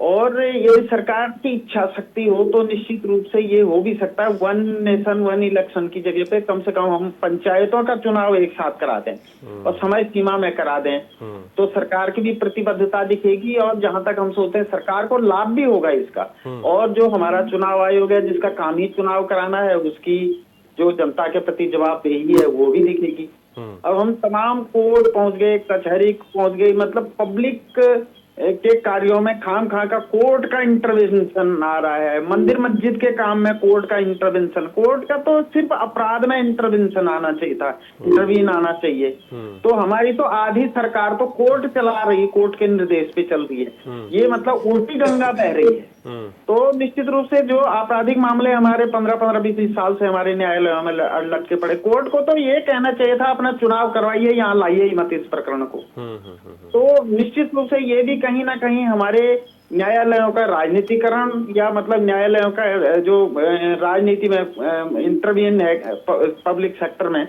और ये सरकार की इच्छा शक्ति हो तो निश्चित रूप से ये हो भी सकता है, वन नेशन वन इलेक्शन की जगह पे कम से कम हम पंचायतों का चुनाव एक साथ करा दें और समय सीमा में करा दें, तो सरकार की भी प्रतिबद्धता दिखेगी और जहां तक हम सोचते हैं सरकार को लाभ भी होगा इसका। और जो हमारा चुनाव आयोग है जिसका काम ही चुनाव कराना है, उसकी जो जनता के प्रति जवाबदेही है वो भी दिखेगी। अब हम तमाम कोर्ट पहुंच गए, कचहरी पहुंच गई, मतलब पब्लिक के कार्यों में खाम खा का कोर्ट का इंटरवेंशन आ रहा है। मंदिर मस्जिद के काम में कोर्ट का इंटरवेंशन, कोर्ट का तो सिर्फ अपराध में इंटरवेंशन आना चाहिए था, इंटरवीन आना चाहिए। तो हमारी तो आधी सरकार तो कोर्ट चला रही, कोर्ट के निर्देश पे चल रही है, ये मतलब उल्टी गंगा बह रही है। तो निश्चित रूप से जो आपराधिक मामले हमारे 15-20 साल से हमारे न्यायालयों में लटके पड़े, कोर्ट को तो ये कहना चाहिए था अपना चुनाव करवाइए, यहाँ लाइए ही मत इस प्रकरण को। तो निश्चित रूप से ये भी कहीं ना कहीं हमारे न्यायालयों का राजनीतिकरण या मतलब न्यायालयों का जो राजनीति में इंटरवीन है पब्लिक सेक्टर में,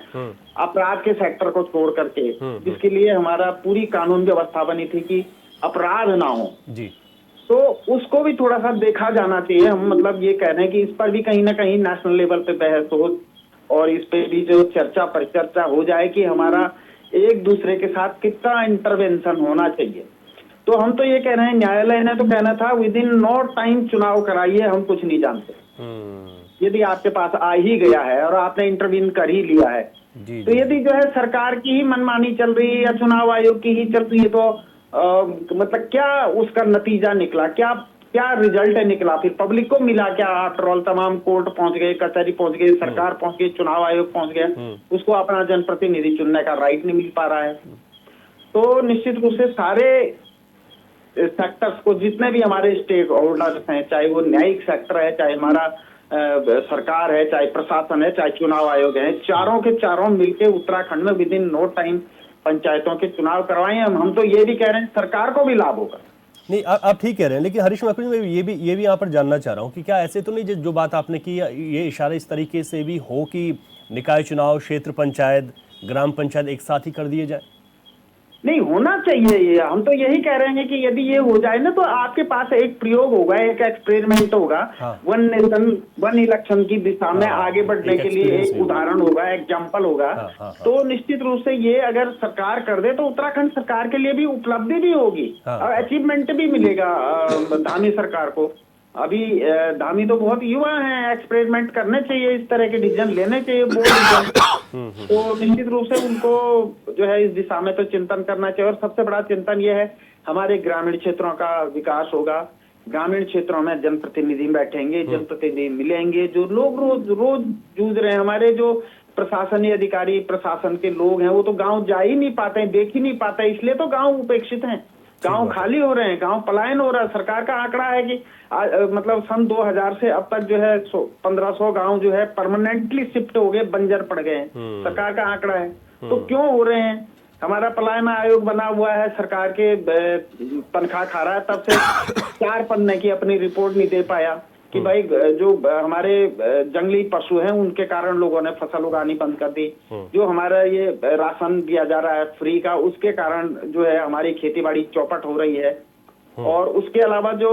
अपराध के सेक्टर को छोड़ करके, जिसके लिए हमारा पूरी कानून व्यवस्था बनी थी कि अपराध ना हो जी, तो उसको भी थोड़ा सा देखा जाना चाहिए। हम मतलब ये कह रहे हैं कि इस पर भी कहीं ना कहीं नेशनल लेवल पे बहस हो और इस पे भी जो चर्चा परिचर्चा हो जाए कि हमारा एक दूसरे के साथ कितना इंटरवेंशन होना चाहिए। तो हम तो ये कह रहे हैं, न्यायालय ने तो कहना था विद इन नो टाइम चुनाव कराइए, हम कुछ नहीं जानते। यदि आपके पास आ ही गया है और आपने इंटरवीन कर ही लिया है, तो यदि जो है सरकार की ही मनमानी चल रही है या चुनाव आयोग की ही चल रही है, तो मतलब क्या उसका नतीजा निकला, क्या रिजल्ट निकला, फिर पब्लिक को मिला क्या? आफ्टर ऑल तमाम कोर्ट पहुंच गए, कचहरी पहुंच गई, सरकार पहुंच गई, चुनाव आयोग पहुंच गया, उसको अपना जनप्रतिनिधि चुनने का राइट नहीं मिल पा रहा है। तो निश्चित रूप से सारे सेक्टर्स को, जितने भी हमारे स्टेक होल्डर्स हैं, चाहे वो न्यायिक सेक्टर है, चाहे हमारा सरकार है, चाहे प्रशासन है, चाहे चुनाव आयोग है, चारों के चारों मिलके उत्तराखंड में विद इन नो टाइम पंचायतों के चुनाव करवाएं। हम तो ये भी कह रहे हैं सरकार को भी लाभ होगा। नहीं, आप ठीक कह रहे हैं, लेकिन हरीश मैख्रू जी, मैं ये भी यहाँ पर जानना चाह रहा हूँ कि क्या ऐसे तो नहीं जो बात आपने की, ये इशारा इस तरीके से भी हो कि निकाय चुनाव, क्षेत्र पंचायत, ग्राम पंचायत एक साथ ही कर दिए जाए? नहीं, होना चाहिए ये। हम तो यही कह रहे हैं कि यदि ये हो जाए ना, तो आपके पास एक प्रयोग होगा, एक एक्सपेरिमेंट होगा, वन नेशन वन इलेक्शन की दिशा में आगे बढ़ने के लिए एक उदाहरण होगा, एग्जाम्पल होगा। तो निश्चित रूप से ये अगर सरकार कर दे तो उत्तराखंड सरकार के लिए भी उपलब्धि भी होगी और अचीवमेंट भी मिलेगा धामी सरकार को। अभी धामी तो बहुत युवा हैं, एक्सपेरिमेंट करने चाहिए, इस तरह के डिसीजन लेने चाहिए, तो निश्चित रूप से उनको जो है इस दिशा में तो चिंतन करना चाहिए। और सबसे बड़ा चिंतन ये है, हमारे ग्रामीण क्षेत्रों का विकास होगा, ग्रामीण क्षेत्रों में जनप्रतिनिधि बैठेंगे, जनप्रतिनिधि मिलेंगे, जो लोग रोज जूझ रहे हैं, हमारे जो प्रशासनिक अधिकारी, प्रशासन के लोग हैं, वो तो गाँव जा ही नहीं पाते हैं, देख ही नहीं पाते, इसलिए तो गाँव उपेक्षित हैं, गांव खाली हो रहे हैं, गांव पलायन हो रहा है। सरकार का आंकड़ा है कि मतलब सन 2000 से अब तक जो है 1500 गांव जो है परमानेंटली शिफ्ट हो गए, बंजर पड़ गए हैं, सरकार का आंकड़ा है। तो क्यों हो रहे हैं? हमारा पलायन आयोग बना हुआ है, सरकार के तनख्वाह खा रहा है, तब से 4 पन्ने की अपनी रिपोर्ट नहीं दे पाया कि भाई जो हमारे जंगली पशु हैं उनके कारण लोगों ने फसल उगानी बंद कर दी, जो हमारा ये राशन दिया जा रहा है फ्री का, उसके कारण जो है हमारी खेती बाड़ी चौपट हो रही है। और उसके अलावा जो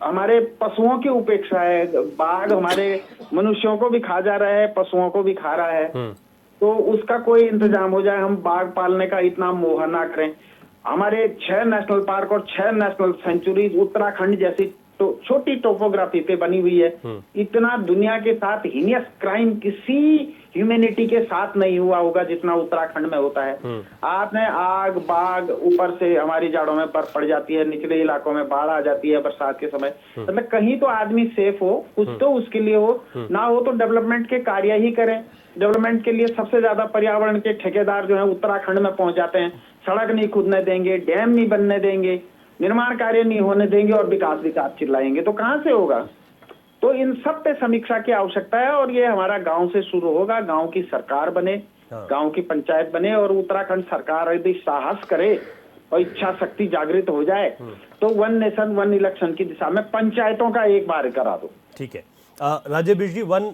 हमारे पशुओं की उपेक्षा है, बाघ हमारे मनुष्यों को भी खा जा रहा है, पशुओं को भी खा रहा है, तो उसका कोई इंतजाम हो जाए। हम बाघ पालने का इतना मोह ना करें। हमारे 6 नेशनल पार्क और 6 नेशनल सेंचुरीज उत्तराखंड जैसी तो छोटी टोपोग्राफी पे बनी हुई है। इतना दुनिया के साथ हीनियस क्राइम किसी ह्यूमैनिटी के साथ नहीं हुआ होगा जितना उत्तराखंड में होता है। आपने आग बाग, ऊपर से हमारी जड़ों में बर्फ पड़ जाती है, निचले इलाकों में बाढ़ आ जाती है बरसात के समय। मतलब कहीं तो आदमी सेफ हो, कुछ तो उसके लिए हो, ना हो तो डेवलपमेंट के कार्य ही करें। डेवलपमेंट के लिए सबसे ज्यादा पर्यावरण के ठेकेदार जो है उत्तराखंड में पहुंच जाते हैं। सड़क नहीं खुदने देंगे, डैम नहीं बनने देंगे, निर्माण कार्य नहीं होने देंगे और विकास विकास चिल्लाएंगे, तो कहां से होगा। तो इन सब पे समीक्षा की आवश्यकता है और ये हमारा गांव से शुरू होगा। गांव की सरकार बने, गांव की पंचायत बने और उत्तराखंड सरकार यदि साहस करे और इच्छा शक्ति जागृत हो जाए तो 1 नेशन 1 इलेक्शन की दिशा में पंचायतों का एक बार करा दो। ठीक है। राजेश जी, 1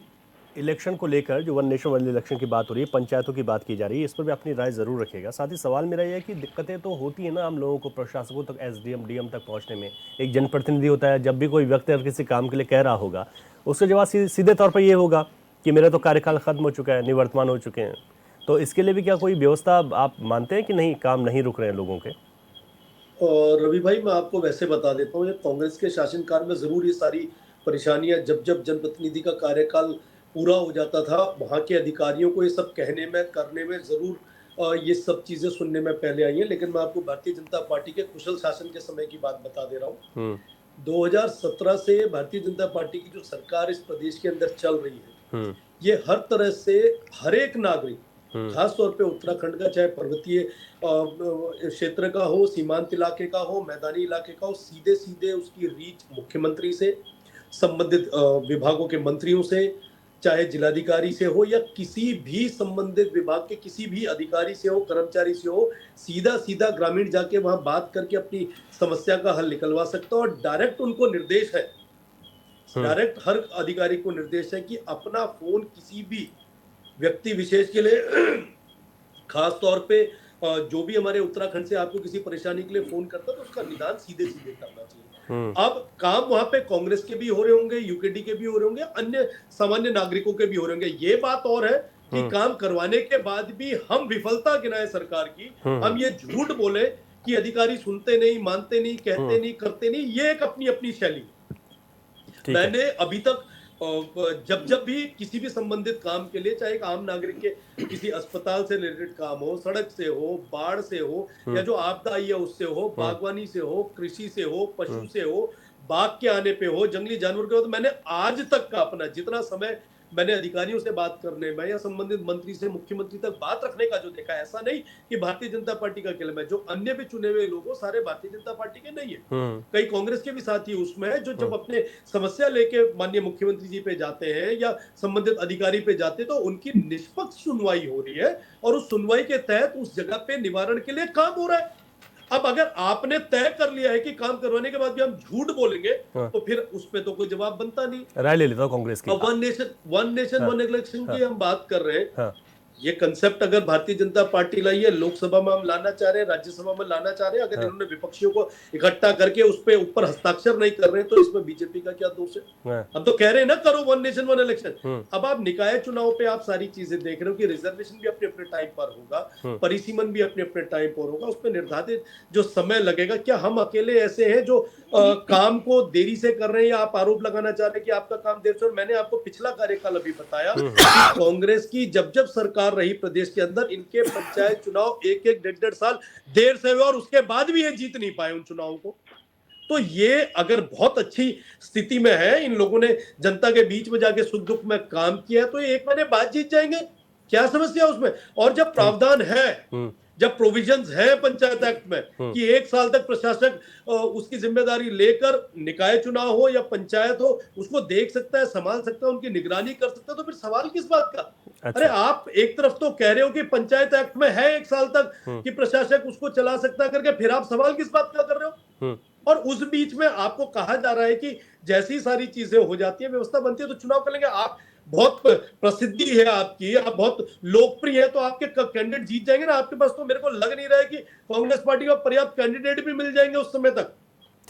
इलेक्शन को लेकर जो 1 नेशन 1 इलेक्शन की बात हो रही है, पंचायतों की बात की जा रही है, इस पर भी अपनी राय जरूर रखिएगा। साथ ही सवाल मेरा यह है कि दिक्कतें तो होती है ना आम लोगों को, प्रशासकों तक, एसडीएम डीएम तक पहुंचने में। एक जनप्रतिनिधि होता है, जब भी कोई व्यक्ति अगर किसी काम के लिए कह रहा होगा, उसका जवाब सीधे तौर पर यह होगा कि मेरा तो कार्यकाल खत्म हो चुका है, निवर्तमान हो चुके हैं। तो इसके लिए भी क्या कोई व्यवस्था आप मानते हैं कि नहीं, काम नहीं रुक रहे हैं लोगों के? और रवि भाई, मैं आपको वैसे बता देता हूँ, कांग्रेस के शासनकाल में जरूर ये सारी परेशानियां, जब जब जनप्रतिनिधि का कार्यकाल पूरा हो जाता था, वहाँ के अधिकारियों को ये सब कहने में, करने में जरूर ये सब चीजें सुनने में पहले आई हैं। लेकिन मैं आपको भारतीय जनता पार्टी के कुशल शासन के समय की बात बता दे रहा हूँ। 2017 से भारतीय जनता पार्टी की जो सरकार इस प्रदेश के अंदर चल रही है, ये हर तरह से हर एक नागरिक, खास तौर पे उत्तराखंड का, चाहे पर्वतीय क्षेत्र का हो, सीमांत इलाके का हो, मैदानी इलाके का हो, सीधे सीधे उसकी रीच मुख्यमंत्री से, संबंधित विभागों के मंत्रियों से, चाहे जिलाधिकारी से हो या किसी भी संबंधित विभाग के किसी भी अधिकारी से हो, कर्मचारी से हो, सीधा सीधा ग्रामीण जाके वहां बात करके अपनी समस्या का हल निकलवा सकता है। और डायरेक्ट उनको निर्देश है, डायरेक्ट हर अधिकारी को निर्देश है कि अपना फोन किसी भी व्यक्ति विशेष के लिए, खास तौर पे जो भी हमारे उत्तराखंड से आपको किसी परेशानी के लिए फोन करता है तो उसका निदान सीधे सीधे करना चाहिए। अब काम वहां पे कांग्रेस के भी हो रहे होंगे, यूकेडी के भी हो रहे होंगे, अन्य सामान्य नागरिकों के भी हो रहे होंगे। ये बात और है कि काम करवाने के बाद भी हम विफलता गिनाए सरकार की, हम ये झूठ बोले कि अधिकारी सुनते नहीं, मानते नहीं, कहते नहीं, करते नहीं, ये एक अपनी अपनी शैली। मैंने अभी तक जब जब भी किसी भी संबंधित काम के लिए, चाहे एक आम नागरिक के किसी अस्पताल से रिलेटेड काम हो, सड़क से हो, बाढ़ से हो, या जो आपदा आई है उससे हो, बागवानी से हो, कृषि से हो, पशु से हो, बाघ के आने पे हो, जंगली जानवर के हो, तो मैंने आज तक का अपना जितना समय मैंने अधिकारियों से बात करने में या संबंधित मंत्री से मुख्यमंत्री तक बात रखने का जो देखा, ऐसा नहीं कि भारतीय जनता पार्टी का अकेला में, जो अन्य भी चुने हुए लोग सारे भारतीय जनता पार्टी के नहीं है, कई कांग्रेस के भी साथी उसमें है, जो जब अपने समस्या लेके माननीय मुख्यमंत्री जी पे जाते हैं या संबंधित अधिकारी पे जाते हैं तो उनकी निष्पक्ष सुनवाई हो रही है और उस सुनवाई के तहत उस जगह पे निवारण के लिए काम हो रहा है। अब अगर आपने तय कर लिया है कि काम करवाने के बाद भी हम झूठ बोलेंगे तो फिर उस पे तो कोई जवाब बनता नहीं। राय ले लेता हूं कांग्रेस की। अब 1 नेशन 1 इलेक्शन की हम बात कर रहे हैं, ये कंसेप्ट अगर भारतीय जनता पार्टी लाई है, लोकसभा में हम लाना चाह रहे हैं, राज्यसभा में लाना चाह रहे हैं, अगर इन्होंने विपक्षियों को इकट्ठा करके उस पे ऊपर हस्ताक्षर नहीं कर रहे हैं तो इसमें बीजेपी का क्या दोष है? हम तो कह रहे हैं ना, करो 1 नेशन 1 इलेक्शन। अब आप निकाय चुनाव पे आप सारी चीजें देख रहे हो कि रिजर्वेशन भी अपने अपने टाइम पर होगा, परिसीमन भी अपने अपने टाइम पर होगा, उस पर निर्धारित जो समय लगेगा। क्या हम अकेले ऐसे हैं जो काम को देरी से कर रहे हैं या आप आरोप लगाना चाह रहे हैं कि आपका काम देर से? मैंने आपको पिछला कार्यकाल अभी बताया कि कांग्रेस की जब जब सरकार रही प्रदेश के अंदर, इनके पंचायत चुनाव 1-1, 1.5 साल देर से हुए और उसके बाद भी ये जीत नहीं पाए उन चुनावों को। तो ये अगर बहुत अच्छी स्थिति में है, इन लोगों ने जनता के बीच में जाके सुख दुख में काम किया, तो ये 1 महीने बाद जीत जाएंगे, क्या समस्या उसमें? और जब प्रावधान है जब प्रोविजंस है पंचायत एक्ट में कि 1 साल तक प्रशासक उसकी जिम्मेदारी लेकर निकाय चुनाव हो या पंचायत हो उसको देख सकता है, संभाल सकता है, उनकी निगरानी कर सकता है, तो फिर सवाल किस बात का? अच्छा। अरे आप एक तरफ तो कह रहे हो कि पंचायत एक्ट में है 1 साल तक कि प्रशासक उसको चला सकता है करके, फिर आप सवाल किस बात का कर रहे हो? और उस बीच में आपको कहा जा रहा है कि जैसी सारी चीजें हो जाती है, व्यवस्था बनती है तो चुनाव कर लेंगे। आप बहुत प्रसिद्धि है आपकी, आप बहुत लोकप्रिय है, तो आपके कैंडिडेट जीत जाएंगे ना। आपके पास तो मेरे को लग नहीं रहा है कि कांग्रेस पार्टी को पर्याप्त कैंडिडेट भी मिल जाएंगे उस समय तक।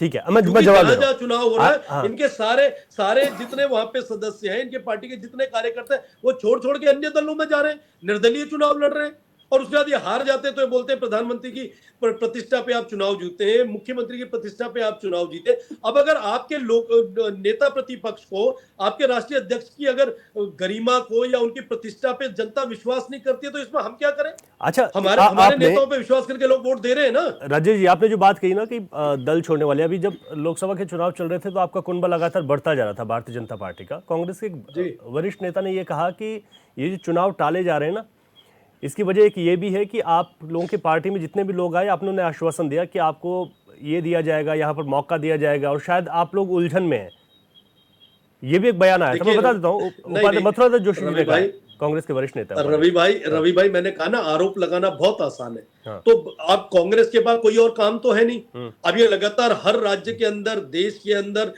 ठीक है, मैं क्योंकि जवाब दे जहां रहा जहां हूं। चुनाव हो रहा है, हाँ। इनके सारे जितने वहां पे सदस्य हैं, इनके पार्टी के जितने कार्यकर्ता हैं, वो छोड़ के अन्य दलों में जा रहे हैं, निर्दलीय चुनाव लड़ रहे हैं। और उसके बाद ये हार जाते हैं तो ये बोलते हैं प्रधानमंत्री की प्रतिष्ठा पे आप चुनाव जीते हैं, मुख्यमंत्री की प्रतिष्ठा पे आप चुनाव जीते। अब अगर आपके लोग नेता प्रतिपक्ष को, आपके राष्ट्रीय अध्यक्ष की अगर गरिमा को या उनकी प्रतिष्ठा पे जनता विश्वास नहीं करती है तो इसमें हम क्या करें? अच्छा, हमारे नेताओं पे विश्वास करके लोग वोट दे रहे हैं ना। राजेश जी, आपने जो बात कही ना कि दल छोड़ने वाले, अभी जब लोकसभा के चुनाव चल रहे थे तो आपका कुनबा लगातार बढ़ता जा रहा था भारतीय जनता पार्टी का। कांग्रेस के वरिष्ठ नेता ने यह कहा कि ये जो चुनाव टाले जा रहे हैं ना, इसकी वजह एक ये भी है कि आप लोगों की पार्टी में जितने भी लोग आए, आपने उन्हें आश्वासन दिया कि आपको ये दिया जाएगा, यहाँ पर मौका दिया जाएगा, और शायद आप लोग उलझन में हैं। ये भी एक बयान आया था, मैं बता देता हूँ। उपाध्याय मथुरा जोशी जी ने कहा, कांग्रेस के वरिष्ठ नेता। रवि भाई मैंने कहा ना, आरोप लगाना बहुत आसान है। हाँ। तो अब कांग्रेस के पास कोई और काम तो है नहीं। अब ये लगातार हर राज्य के अंदर, देश के अंदर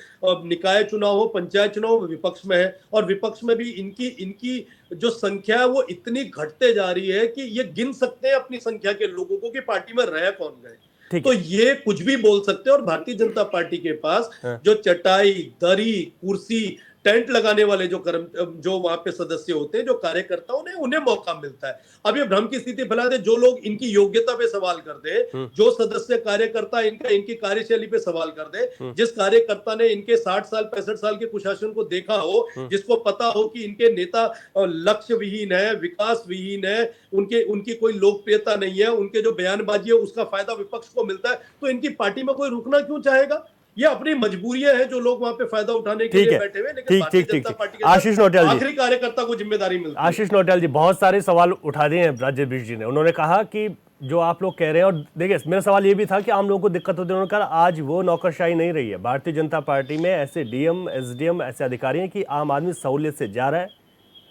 निकाय चुनाव हो, पंचायत चुनाव हो, विपक्ष में है। और विपक्ष में भी इनकी जो संख्या है वो इतनी घटते जा रही है कि ये गिन सकते हैं अपनी संख्या के लोगों को कि पार्टी में रह कौन गए। तो ये कुछ भी बोल सकते हैं। और भारतीय जनता पार्टी के पास जो चटाई, दरी, कुर्सी, टेंट लगाने वाले जो वहां पे सदस्य होते हैं, जो कार्यकर्ता, उन्हें मौका मिलता है। अब ये भ्रम की स्थिति फैला दे, जो लोग इनकी योग्यता पे सवाल कर दे, जो सदस्य कार्यकर्ता इनकी कार्यशैली पे सवाल कर दे, जिस कार्यकर्ता ने इनके 60 साल 65 साल के कुशासन को देखा हो, जिसको पता हो कि इनके नेता लक्ष्य विहीन है, विकास विहीन है, उनकी कोई लोकप्रियता नहीं है, उनके जो बयानबाजी है उसका फायदा विपक्ष को मिलता है, तो इनकी पार्टी में कोई रुकना क्यों चाहेगा? ये अपनी मजबूरियां हैं जो लोग वहां पे फायदा उठाने के लिए बैठे हुए। लेकिन भारतीय जनता पार्टी के आशीष नौटियाल जी, आखिरी कार्यकर्ता को जिम्मेदारी मिलती है। आशीष नौटियाल जी, बहुत सारे सवाल उठा दिए हैं राजेश जी ने। उन्होंने कहा कि जो आप लोग कह रहे हैं, और देखिए मेरा सवाल ये भी था कि आम लोगों को दिक्कत होती है। उन्होंने कहा आज वो नौकरशाही नहीं रही है। भारतीय जनता पार्टी में ऐसे डीएम, एसडीएम, ऐसे अधिकारी हैं कि आम आदमी सहूलियत से जा रहा है,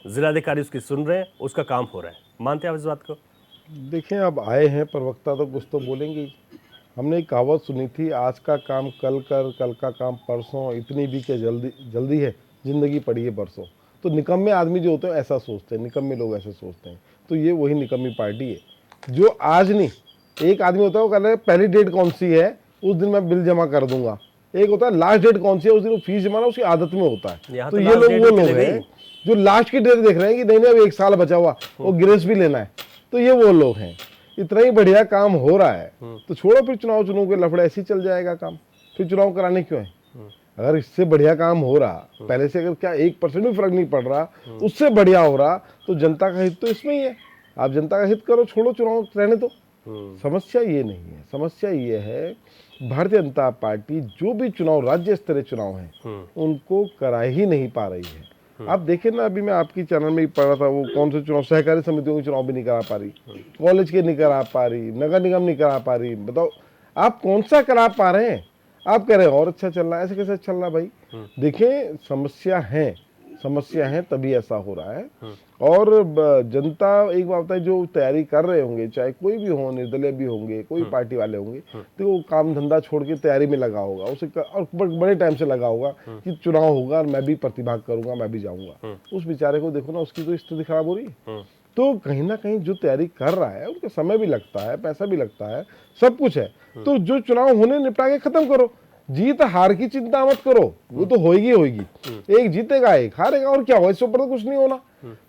जिलाधिकारी उसकी सुन रहे हैं, उसका काम हो रहा है। मानते हैं आप इस बात को? देखें, अब आए हैं प्रवक्ता तो कुछ तो बोलेंगे ही। हमने एक कहावत सुनी थी, आज का काम कल कर, कल का काम परसों, इतनी भी क्या जल्दी है, जिंदगी पड़ी है बरसों। तो निकम्मे आदमी जो होते हैं ऐसा सोचते हैं, निकम्मे लोग ऐसे सोचते हैं। तो ये वही निकम्मी पार्टी है जो आज नहीं, एक आदमी होता है वो कह रहा है पहली डेट कौन सी है, उस दिन मैं बिल जमा कर दूंगा। एक होता है लास्ट डेट कौन सी है, उस दिन वो फीस जमाना उसकी आदत में होता है। तो ये लोग वो लोग हैं जो लास्ट की डेट देख रहे हैं कि नहीं अब 1 साल बचा हुआ, वो ग्रेस भी लेना है। तो ये वो लोग हैं। इतना ही बढ़िया काम हो रहा है तो छोड़ो, फिर चुनाव के लफड़े ऐसे ही चल जाएगा काम। फिर चुनाव कराने क्यों है? अगर इससे बढ़िया काम हो रहा, पहले से अगर क्या 1% भी फर्क नहीं पड़ रहा, उससे बढ़िया हो रहा, तो जनता का हित तो इसमें ही है। आप जनता का हित करो, छोड़ो चुनाव रहने दो। समस्या ये नहीं है। समस्या ये है भारतीय जनता पार्टी जो भी चुनाव, राज्य स्तरीय चुनाव है, उनको करा ही नहीं पा रही है। आप देखें ना, अभी मैं आपकी चैनल में ही पढ़ रहा था, वो कौन से चुनाव, सहकारी समितियों के चुनाव भी नहीं करा पा रही, कॉलेज के नहीं करा पा रही, नगर निगम नहीं करा पा रही। बताओ आप कौन सा करा पा रहे हैं? आप कह रहे हैं और अच्छा चल रहा है। ऐसे कैसे चल रहा भाई? देखें, समस्या है तभी ऐसा हो रहा है। और जनता एक बात है, जो तैयारी कर रहे होंगे, चाहे कोई भी हो, निर्दलीय भी होंगे, कोई पार्टी वाले होंगे, तो वो काम धंधा छोड़ के तैयारी में लगा होगा, उसे और बड़े टाइम से लगा होगा कि चुनाव होगा और मैं भी प्रतिभाग करूंगा, मैं भी जाऊंगा। उस बेचारे को देखो ना, उसकी तो स्थिति खराब हो रही है। तो कहीं ना कहीं जो तैयारी कर रहा है, उनका समय भी लगता है, पैसा भी लगता है, सब कुछ है। तो जो चुनाव होने निपटा के खत्म करो। जीत हार की चिंता मत करो, वो तो होगी। एक जीतेगा, एक हारेगा, और क्या हो, इससे ऊपर तो कुछ नहीं होना।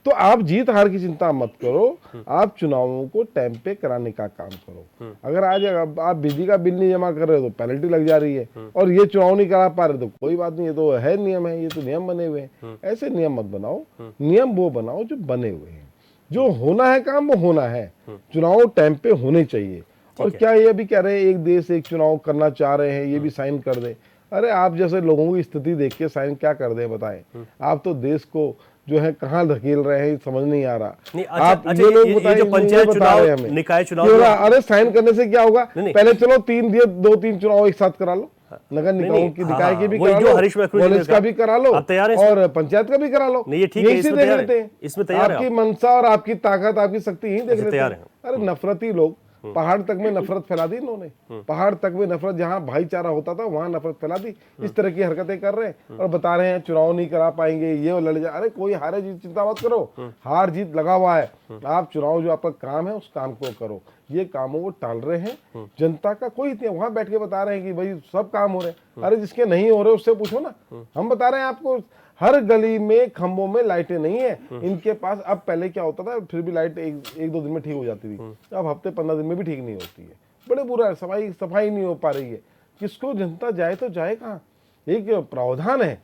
तो आप जीत हार की चिंता मत करो, आप चुनावों को टाइम पे कराने का काम करो। अगर आज आप बिजली का बिल नहीं जमा कर रहे हो तो पेनल्टी लग जा रही है, और ये चुनाव नहीं करा पा रहे तो कोई बात नहीं, ये तो है नियम है, ये तो नियम बने हुए हैं। ऐसे नियम मत बनाओ, नियम वो बनाओ जो बने हुए हैं। जो होना है काम वो होना है, चुनाव टाइम पे होने चाहिए। और क्या ये भी कह रहे हैं एक देश एक चुनाव करना चाह रहे हैं, ये भी साइन कर दे। अरे आप जैसे लोगों की स्थिति देख के साइन क्या कर दे बताएं? आप तो देश को जो है कहाँ धकेल रहे हैं, समझ नहीं आ रहा। नहीं, अच्छा, आप अच्छा, ये लोग ये बताइए, जो पंचायत बता रहे हैं चुनाव, हमें निकाय चुनाव, क्यों ना- अरे साइन करने से क्या होगा, नहीं। पहले चलो 2-3 चुनाव एक साथ करा लो, नगर निकायों की, निकाय के भी वही करा जो लो, हरीश मैक्रू जी ने कॉलेज का कहा। भी करा लो, आप तैयार हैं और पंचायत का भी करा लो। नहीं, ये ठीक है, यही से इसमें देख तैयार लेते है। हैं, इसमें तैयार है आपकी मनसा और आपकी ताकत, आपकी शक्ति यही देख अच्छा, लेते तैयार हैं। है। अरे नफरती लोग, पहाड़ तक में नफरत फैला दी इन्होंने, पहाड़ तक में नफरत, जहां भाईचारा होता था वहां नफरत फैला दी। इस तरह की हरकतें कर रहे हैं और बता रहे हैं चुनाव नहीं करा पाएंगे, ये वो लड़ जा। अरे कोई हारे जीत चिंता मत करो, हार जीत लगा हुआ है, आप चुनाव जो आपका काम है उस काम को करो। ये कामों को टाल रहे हैं, जनता का कोई नहीं, वहां बैठ के बता रहे हैं कि भाई सब काम हो रहे हैं। अरे जिसके नहीं हो रहे उससे पूछो ना, हम बता रहे हैं आपको, हर गली में खंभों में लाइटें नहीं है इनके पास। अब पहले क्या होता था, फिर भी लाइट एक दो दिन में ठीक हो जाती थी, अब हफ्ते 15 दिन में भी ठीक नहीं होती है। बड़े बुरा है, सफाई नहीं हो पा रही है। किसको जनता जाए तो जाए कहाँ? एक प्रावधान है,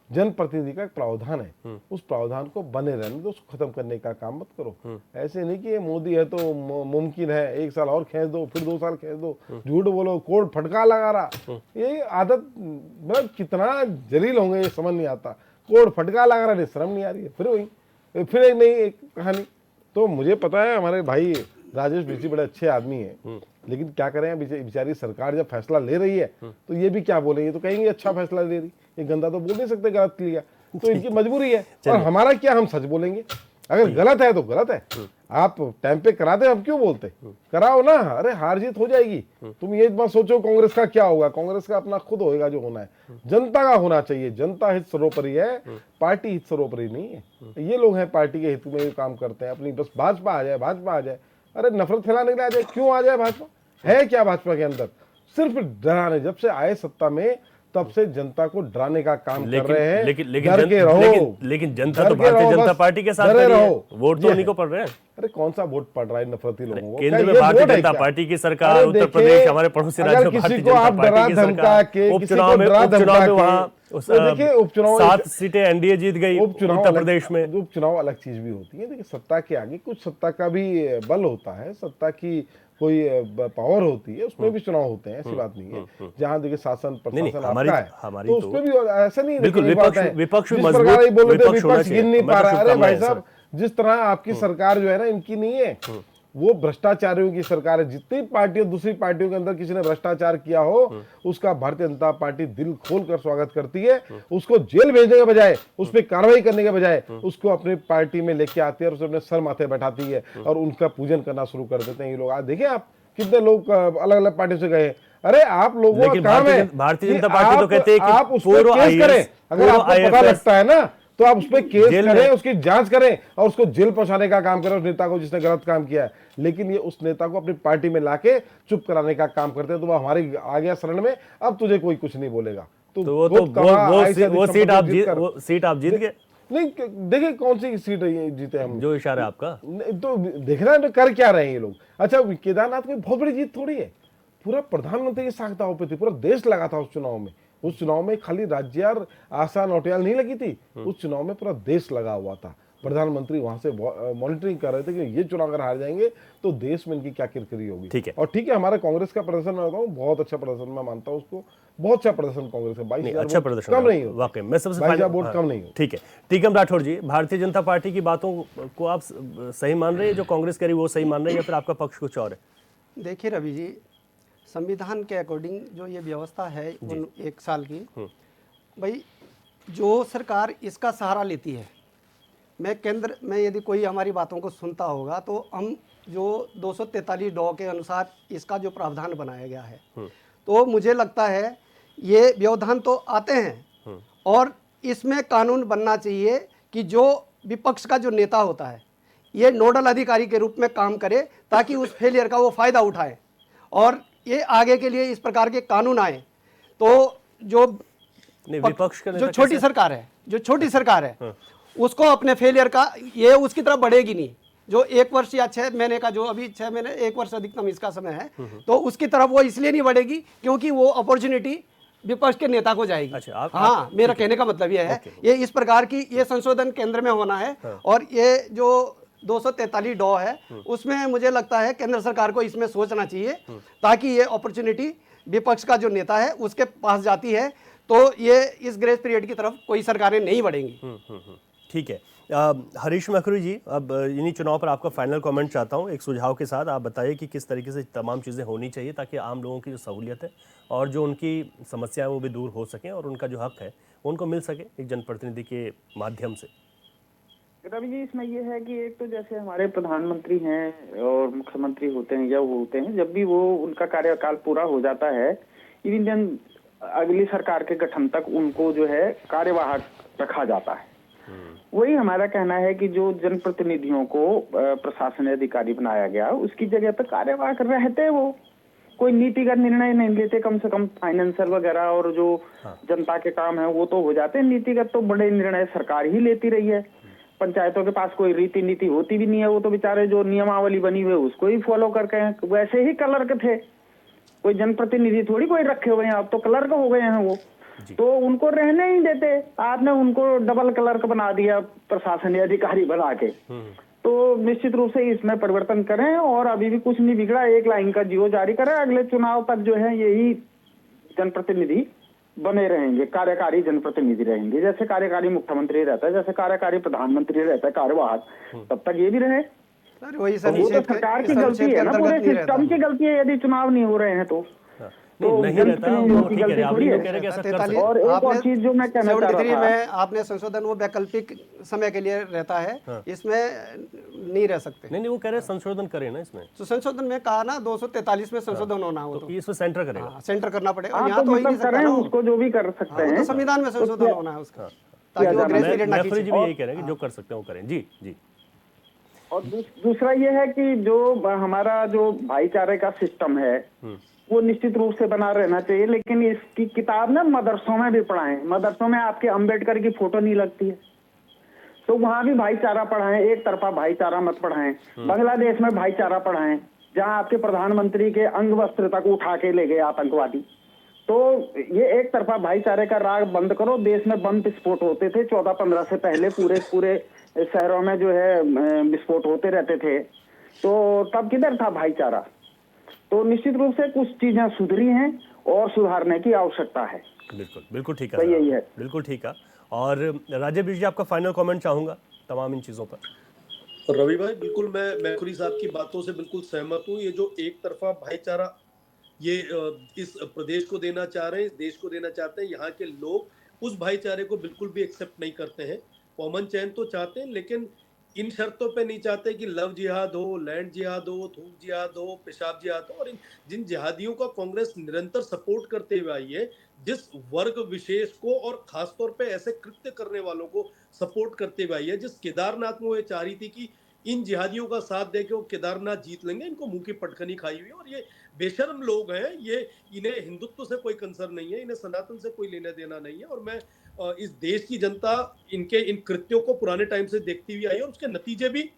जनप्रतिनिधि का एक प्रावधान है, उस प्रावधान को बने रहने दो, उसको खत्म करने का काम मत करो। ऐसे नहीं कि ये मोदी है तो मुमकिन है 1 साल और खींच दो, फिर 2 साल खींच दो, झूठ बोलो, कोर्ट फटका लगा रहा। ये आदत, मतलब कितना जलील होंगे ये समझ नहीं आता। कोर्ट फटका लगा रहा है, शर्म नहीं आ रही है। फिर एक नई एक कहानी। तो मुझे पता है हमारे भाई राजेश मिश्री बड़े अच्छे आदमी हैं, लेकिन क्या करें, बेचारी सरकार जब फैसला ले रही है तो ये भी क्या बोलेंगे, तो कहेंगे अच्छा फैसला ले रही, ये गंदा तो बोल नहीं सकते गलत लिया, तो इनकी मजबूरी है। और हमारा क्या, हम सच बोलेंगे, अगर गलत है तो गलत है। आप टाइम पे कराते, हम क्यों बोलते, कराओ ना। अरे हार जीत हो जाएगी, तुम ये मत सोचो कांग्रेस का क्या होगा, कांग्रेस का अपना खुद होएगा जो होना है, जनता का होना चाहिए। जनता हित सर्वोपरि है, पार्टी हित सर्वोपरि नहीं है। ये लोग हैं पार्टी के हित में काम करते हैं, अपनी बस भाजपा आ जाए, भाजपा आ जाए। अरे नफरत फैलाने के लिए आ जाए, क्यों आ जाए भाजपा? है क्या भाजपा के अंदर? सिर्फ डराने। जब से आए सत्ता में तब से जनता को डराने का काम कर रहे हैं। लेकिन जनता तो भारतीय जनता पार्टी के साथ खड़ी है, वोट तो उन्हीं को पड़ रहे हैं। अरे कौन सा वोट पड़ रहा है नफरती लोगों को? केंद्र में भारतीय जनता पार्टी की सरकार, उत्तर प्रदेश, हमारे पड़ोसी राज्यों में भारतीय जनता पार्टी की सरकार, उपचुनाव में वहाँ देखिए उपचुनाव 7 सीटें एनडीए जीत गई उत्तर प्रदेश में। उपचुनाव अलग चीज भी होती है। देखिए सत्ता के आगे कुछ सत्ता का भी बल होता है, सत्ता की कोई पावर होती है, उसमें भी चुनाव होते हैं, ऐसी बात नहीं है। जहां देखिए शासन प्रशासन आपका है तो उसमें भी ऐसा नहीं है। बिल्कुल, विपक्ष जिस प्रकार बोले थे विपक्ष गिन नहीं पा रहा है। अरे भाई साहब, जिस तरह आपकी सरकार जो है ना, इनकी नहीं है, वो भ्रष्टाचारियों की सरकार है। जितनी पार्टियों, दूसरी पार्टियों के अंदर किसी ने भ्रष्टाचार किया हो, उसका भारतीय जनता पार्टी दिल खोल कर स्वागत करती है। उसको जेल भेजने के बजाय, उस पर कार्रवाई करने के बजाय उसको अपनी पार्टी में लेके आती है और उसे अपने सर माथे बैठाती है और उनका पूजन करना शुरू कर देते हैं ये लोग। आज देखिए आप, कितने लोग अलग अलग पार्टियों से गए। अरे आप लोगों का काम है, भारतीय जनता पार्टी तो कहते हैं कि आप उस पर केस करें। अगर आपको पता लगता है ना तो आप उस पर केस करें, उसकी जांच करें और उसको जेल पहुंचाने का काम करें उस नेता को जिसने गलत काम किया है। लेकिन ये उस नेता को अपनी पार्टी में लाके चुप कराने का काम करते हैं। तो वो हमारी आ गया शरण में, अब तुझे कोई कुछ नहीं बोलेगा। तो वो सीट आप जीत गए। नहीं देखिए कौन सी सीट है जीते हम, जो इशारा आपका, तो देखना है कर क्या रहे हैं ये लोग। अच्छा केदारनाथ में बहुत बड़ी जीत थोड़ी है, पूरा प्रधानमंत्री की साख दांव पे थी, पूरा देश लगा था उस चुनाव में। उस चुनाव में खाली राज्य और आशा नौटियाल नहीं लगी थी, उस चुनाव में पूरा देश लगा हुआ था। प्रधानमंत्री वहां से मॉनिटरिंग कर रहे थे कि ये चुनाव अगर हार जाएंगे तो देश में इनकी क्या किरकिरी होगी। ठीक है, और ठीक है, हमारे कांग्रेस का प्रदर्शन मैं बताऊं, बहुत अच्छा प्रदर्शन मैं मानता हूं उसको, बहुत अच्छा प्रदर्शन कांग्रेस का। 22 अच्छा प्रदर्शन कम नहीं हो, वाकई में सबसे पहले वोट कम नहीं हो। ठीक है, टीकम राठौर जी, भारतीय जनता पार्टी की बातों को आप सही मान रहे हैं, जो कांग्रेस कह रही वो सही मान रहे हैं, या फिर आपका पक्ष कुछ और है? देखिए रवि जी, संविधान के अकॉर्डिंग जो ये व्यवस्था है 1 साल की, भाई जो सरकार इसका सहारा लेती है, मैं केंद्र में यदि कोई हमारी बातों को सुनता होगा तो हम जो 243(ड) के अनुसार इसका जो प्रावधान बनाया गया है, तो मुझे लगता है ये व्यवधान तो आते हैं और इसमें कानून बनना चाहिए कि जो विपक्ष का जो नेता होता है ये नोडल अधिकारी के रूप में काम करे, ताकि उस फेलियर का वो फायदा उठाए और ये आगे के लिए इस प्रकार के कानून आए। तो जो विपक्ष का जो छोटी सरकार है, जो छोटी सरकार है, उसको अपने फेलियर का, ये उसकी तरफ बढ़ेगी नहीं। जो 1 वर्ष या 6 महीने का, जो अभी 6 महीने 1 वर्ष अधिकतम इसका समय है, तो उसकी तरफ वो इसलिए नहीं बढ़ेगी क्योंकि वो अपॉर्चुनिटी विपक्ष के नेता को जाएगी। अच्छा, हाँ, मेरा कहने का मतलब ये है, ये इस प्रकार की ये संशोधन केंद्र में होना है। और ये जो 243(ड) है उसमें मुझे लगता है केंद्र सरकार को इसमें सोचना चाहिए, ताकि ये अपॉर्चुनिटी विपक्ष का जो नेता है उसके पास जाती है तो ये इस ग्रेस पीरियड की तरफ कोई सरकारें नहीं बढ़ेंगी। ठीक है। हरीश मैखुरी जी, अब इन्हीं चुनाव पर आपका फाइनल कमेंट चाहता हूँ एक सुझाव के साथ। आप बताइए कि किस तरीके से तमाम चीज़ें होनी चाहिए ताकि आम लोगों की जो सहूलियत है और जो उनकी समस्या है वो भी दूर हो सकें और उनका जो हक है उनको मिल सके एक जनप्रतिनिधि के माध्यम से। रवि जी, इसमें ये है कि एक तो जैसे हमारे प्रधानमंत्री हैं और मुख्यमंत्री होते हैं या वो होते हैं, जब भी वो उनका कार्यकाल पूरा हो जाता है, इवन अगली सरकार के गठन तक उनको जो है कार्यवाहक रखा जाता है। वही हमारा कहना है कि जो जनप्रतिनिधियों को प्रशासनिक अधिकारी बनाया गया, उसकी जगह पर कार्यवाहक रहते वो कोई नीतिगत निर्णय नहीं लेते, कम से कम फाइनेंशियल वगैरह और जो जनता के काम है वो तो हो जाते हैं। नीतिगत तो बड़े निर्णय सरकार ही लेती रही है। पंचायतों के पास कोई रीति नीति होती भी नहीं है, वो तो बेचारे जो नियमावली बनी हुई है उसको ही फॉलो करके हैं। वैसे ही क्लर्क थे, कोई जनप्रतिनिधि थोड़ी कोई रखे हुए हैं, अब तो क्लर्क हो गए हैं वो, तो उनको रहने ही देते। आपने उनको डबल क्लर्क बना दिया प्रशासनिक अधिकारी बना के। तो निश्चित रूप से इसमें परिवर्तन करें और अभी भी कुछ नहीं बिगड़ा, एक लाइन का जीओ जारी करें। अगले चुनाव तक जो है यही जनप्रतिनिधि बने रहेंगे, कार्यकारी जनप्रतिनिधि रहेंगे। जैसे कार्यकारी मुख्यमंत्री रहता है, जैसे कार्यकारी प्रधानमंत्री रहता है कार्यवाहक, तब तक ये भी रहे। सर वही तो वो तो सरकार की गलती है ना, पूरे सिस्टम की गलती है यदि चुनाव नहीं हो रहे हैं तो। नहीं रहता वो ठीक है, आप ये कह रहे हैं कि ऐसा कर सकते हैं। और एक और चीज जो मैं कहना चाह रहा था, में आपने संशोधन वो वैकल्पिक समय के लिए रहता है, इसमें नहीं रह सकते। नहीं वो कह रहे हैं संशोधन करें ना इसमें। तो संशोधन में कहा ना 243 में संशोधन होना हो, तो इसमें सेंटर करेगा, सेंटर करना पड़ेगा। हाँ, यहाँ तो तो ही नहीं मतलब करें सकता ना, उसको जो भी कर सकते हैं, तो संविधान में संशोधन होना है उसका, ताकि वो ग्रेस पीरियड ना मैखुरी जी भी खींचे। यही कह रहे हैं कि जो कर सकते हैं वो करें। जी जी। और दूसरा ये है कि जो हमारा जो भाईचारे का सिस्टम है वो निश्चित रूप से बना रहना चाहिए, लेकिन इसकी किताब ना मदरसों में भी पढ़ाएं। मदरसों में आपके अंबेडकर की फोटो नहीं लगती है, तो वहां भी भाईचारा पढ़ाएं, एक तरफा भाईचारा मत पढ़ाएं। बांग्लादेश में भाईचारा पढ़ाएं, जहां आपके प्रधानमंत्री के अंग वस्त्र तक उठा के ले गए आतंकवादी। तो ये एक तरफा भाईचारे का राग बंद करो। देश में बम विस्फोट होते थे 14-15 से पहले, पूरे शहरों में जो है विस्फोट होते रहते थे, तो तब किधर था भाईचारा? तो निश्चित रूप से कुछ चीजें सुधरी हैं और सुधारने की आवश्यकता है। बिल्कुल बिल्कुल ठीक है, यही है, बिल्कुल ठीक है। और राजेश जी, आपका फाइनल कमेंट चाहूंगा तमाम इन चीजों पर। रवि भाई, बिल्कुल मैं मैखुरी साहब की बातों से बिल्कुल सहमत हूँ। ये जो एक तरफा भाईचारा ये इस प्रदेश को देना चाह रहे हैं, इस देश को देना चाहते हैं, यहाँ के लोग उस भाईचारे को बिल्कुल भी एक्सेप्ट नहीं करते हैं। अमन चैन तो चाहते हैं, लेकिन इन शर्तों पे नहीं चाहते कि लव जिहाद हो, लैंड जिहाद हो, थूक जिहाद हो, पेशाब जिहाद हो। और इन जिन जिहादियों का कांग्रेस निरंतर सपोर्ट करते हुए आई है, जिस वर्ग विशेष को और खासतौर पे ऐसे कृत्य करने वालों को सपोर्ट करते हुए आई है, जिस केदारनाथ में वो चाह रही थी कि इन जिहादियों का साथ देके वो केदारनाथ जीत लेंगे, इनको मुंह की पटखनी खाई हुई है। और ये बेशर्म लोग हैं, ये इन्हें हिंदुत्व से कोई कंसर्न नहीं है, इन्हें सनातन से कोई लेना देना नहीं है। और मैं इस देश की जनता इनके इन कृत्यों को पुराने टाइम से देखती हुई आई है, और उसके नतीजे भी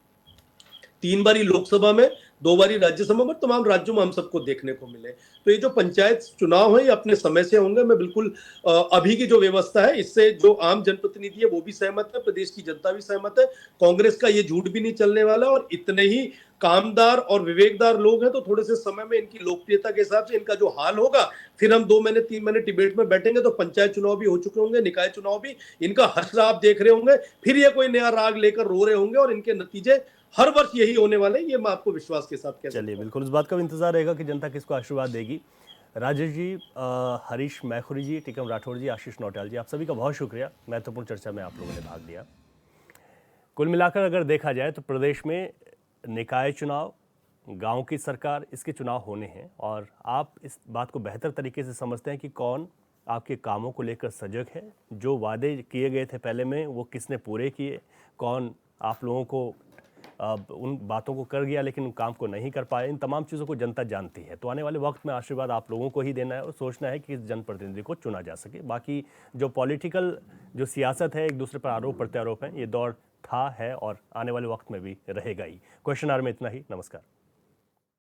3 बारी लोकसभा में, 2 बारी राज्यसभा में, तमाम राज्यों में हम सबको देखने को मिले। तो ये जो पंचायत चुनाव है ये अपने समय से होंगे। मैं बिल्कुल अभी की जो व्यवस्था है इससे जो आम जनप्रतिनिधि है वो भी सहमत है, प्रदेश की जनता भी सहमत है। कांग्रेस का ये झूठ भी नहीं चलने वाला। और इतने ही कामदार और विवेकदार लोग हैं, तो थोड़े से समय में इनकी लोकप्रियता के हिसाब से इनका जो हाल होगा, फिर हम 2 महीने 3 महीने डिबेट में बैठेंगे तो पंचायत चुनाव भी हो चुके होंगे, निकाय चुनाव भी, इनका हर्ष आप देख रहे होंगे, फिर ये कोई नया राग लेकर रो रहे होंगे और इनके नतीजे हर वर्ष यही होने वाले हैं। ये मैं आपको विश्वास के साथ कह सकता हूं। चलिए, बिल्कुल इस बात का भी इंतजार रहेगा कि जनता किसको आशीर्वाद देगी। राजेश जी, हरीश मैखुरी जी, टीकम राठौर जी, आशीष नौटियाल जी, आप सभी का बहुत शुक्रिया। महत्वपूर्ण चर्चा में आप लोगों ने भाग लिया। कुल मिलाकर अगर देखा जाए तो प्रदेश में निकाय चुनाव, गांव की सरकार, इसके चुनाव होने हैं और आप इस बात को बेहतर तरीके से समझते हैं कि कौन आपके कामों को लेकर सजग है, जो वादे किए गए थे पहले में वो किसने पूरे किए, कौन आप लोगों को उन बातों को कर गया लेकिन उन काम को नहीं कर पाए। इन तमाम चीज़ों को जनता जानती है। तो आने वाले वक्त में आशीर्वाद आप लोगों को ही देना है और सोचना है कि इस जनप्रतिनिधि को चुना जा सके। बाकी जो पॉलिटिकल जो सियासत है, एक दूसरे पर आरोप प्रत्यारोप है, ये दौर था, है और आने वाले वक्त में भी रहेगा ही। क्वेश्चन आवर में इतना ही। नमस्कार।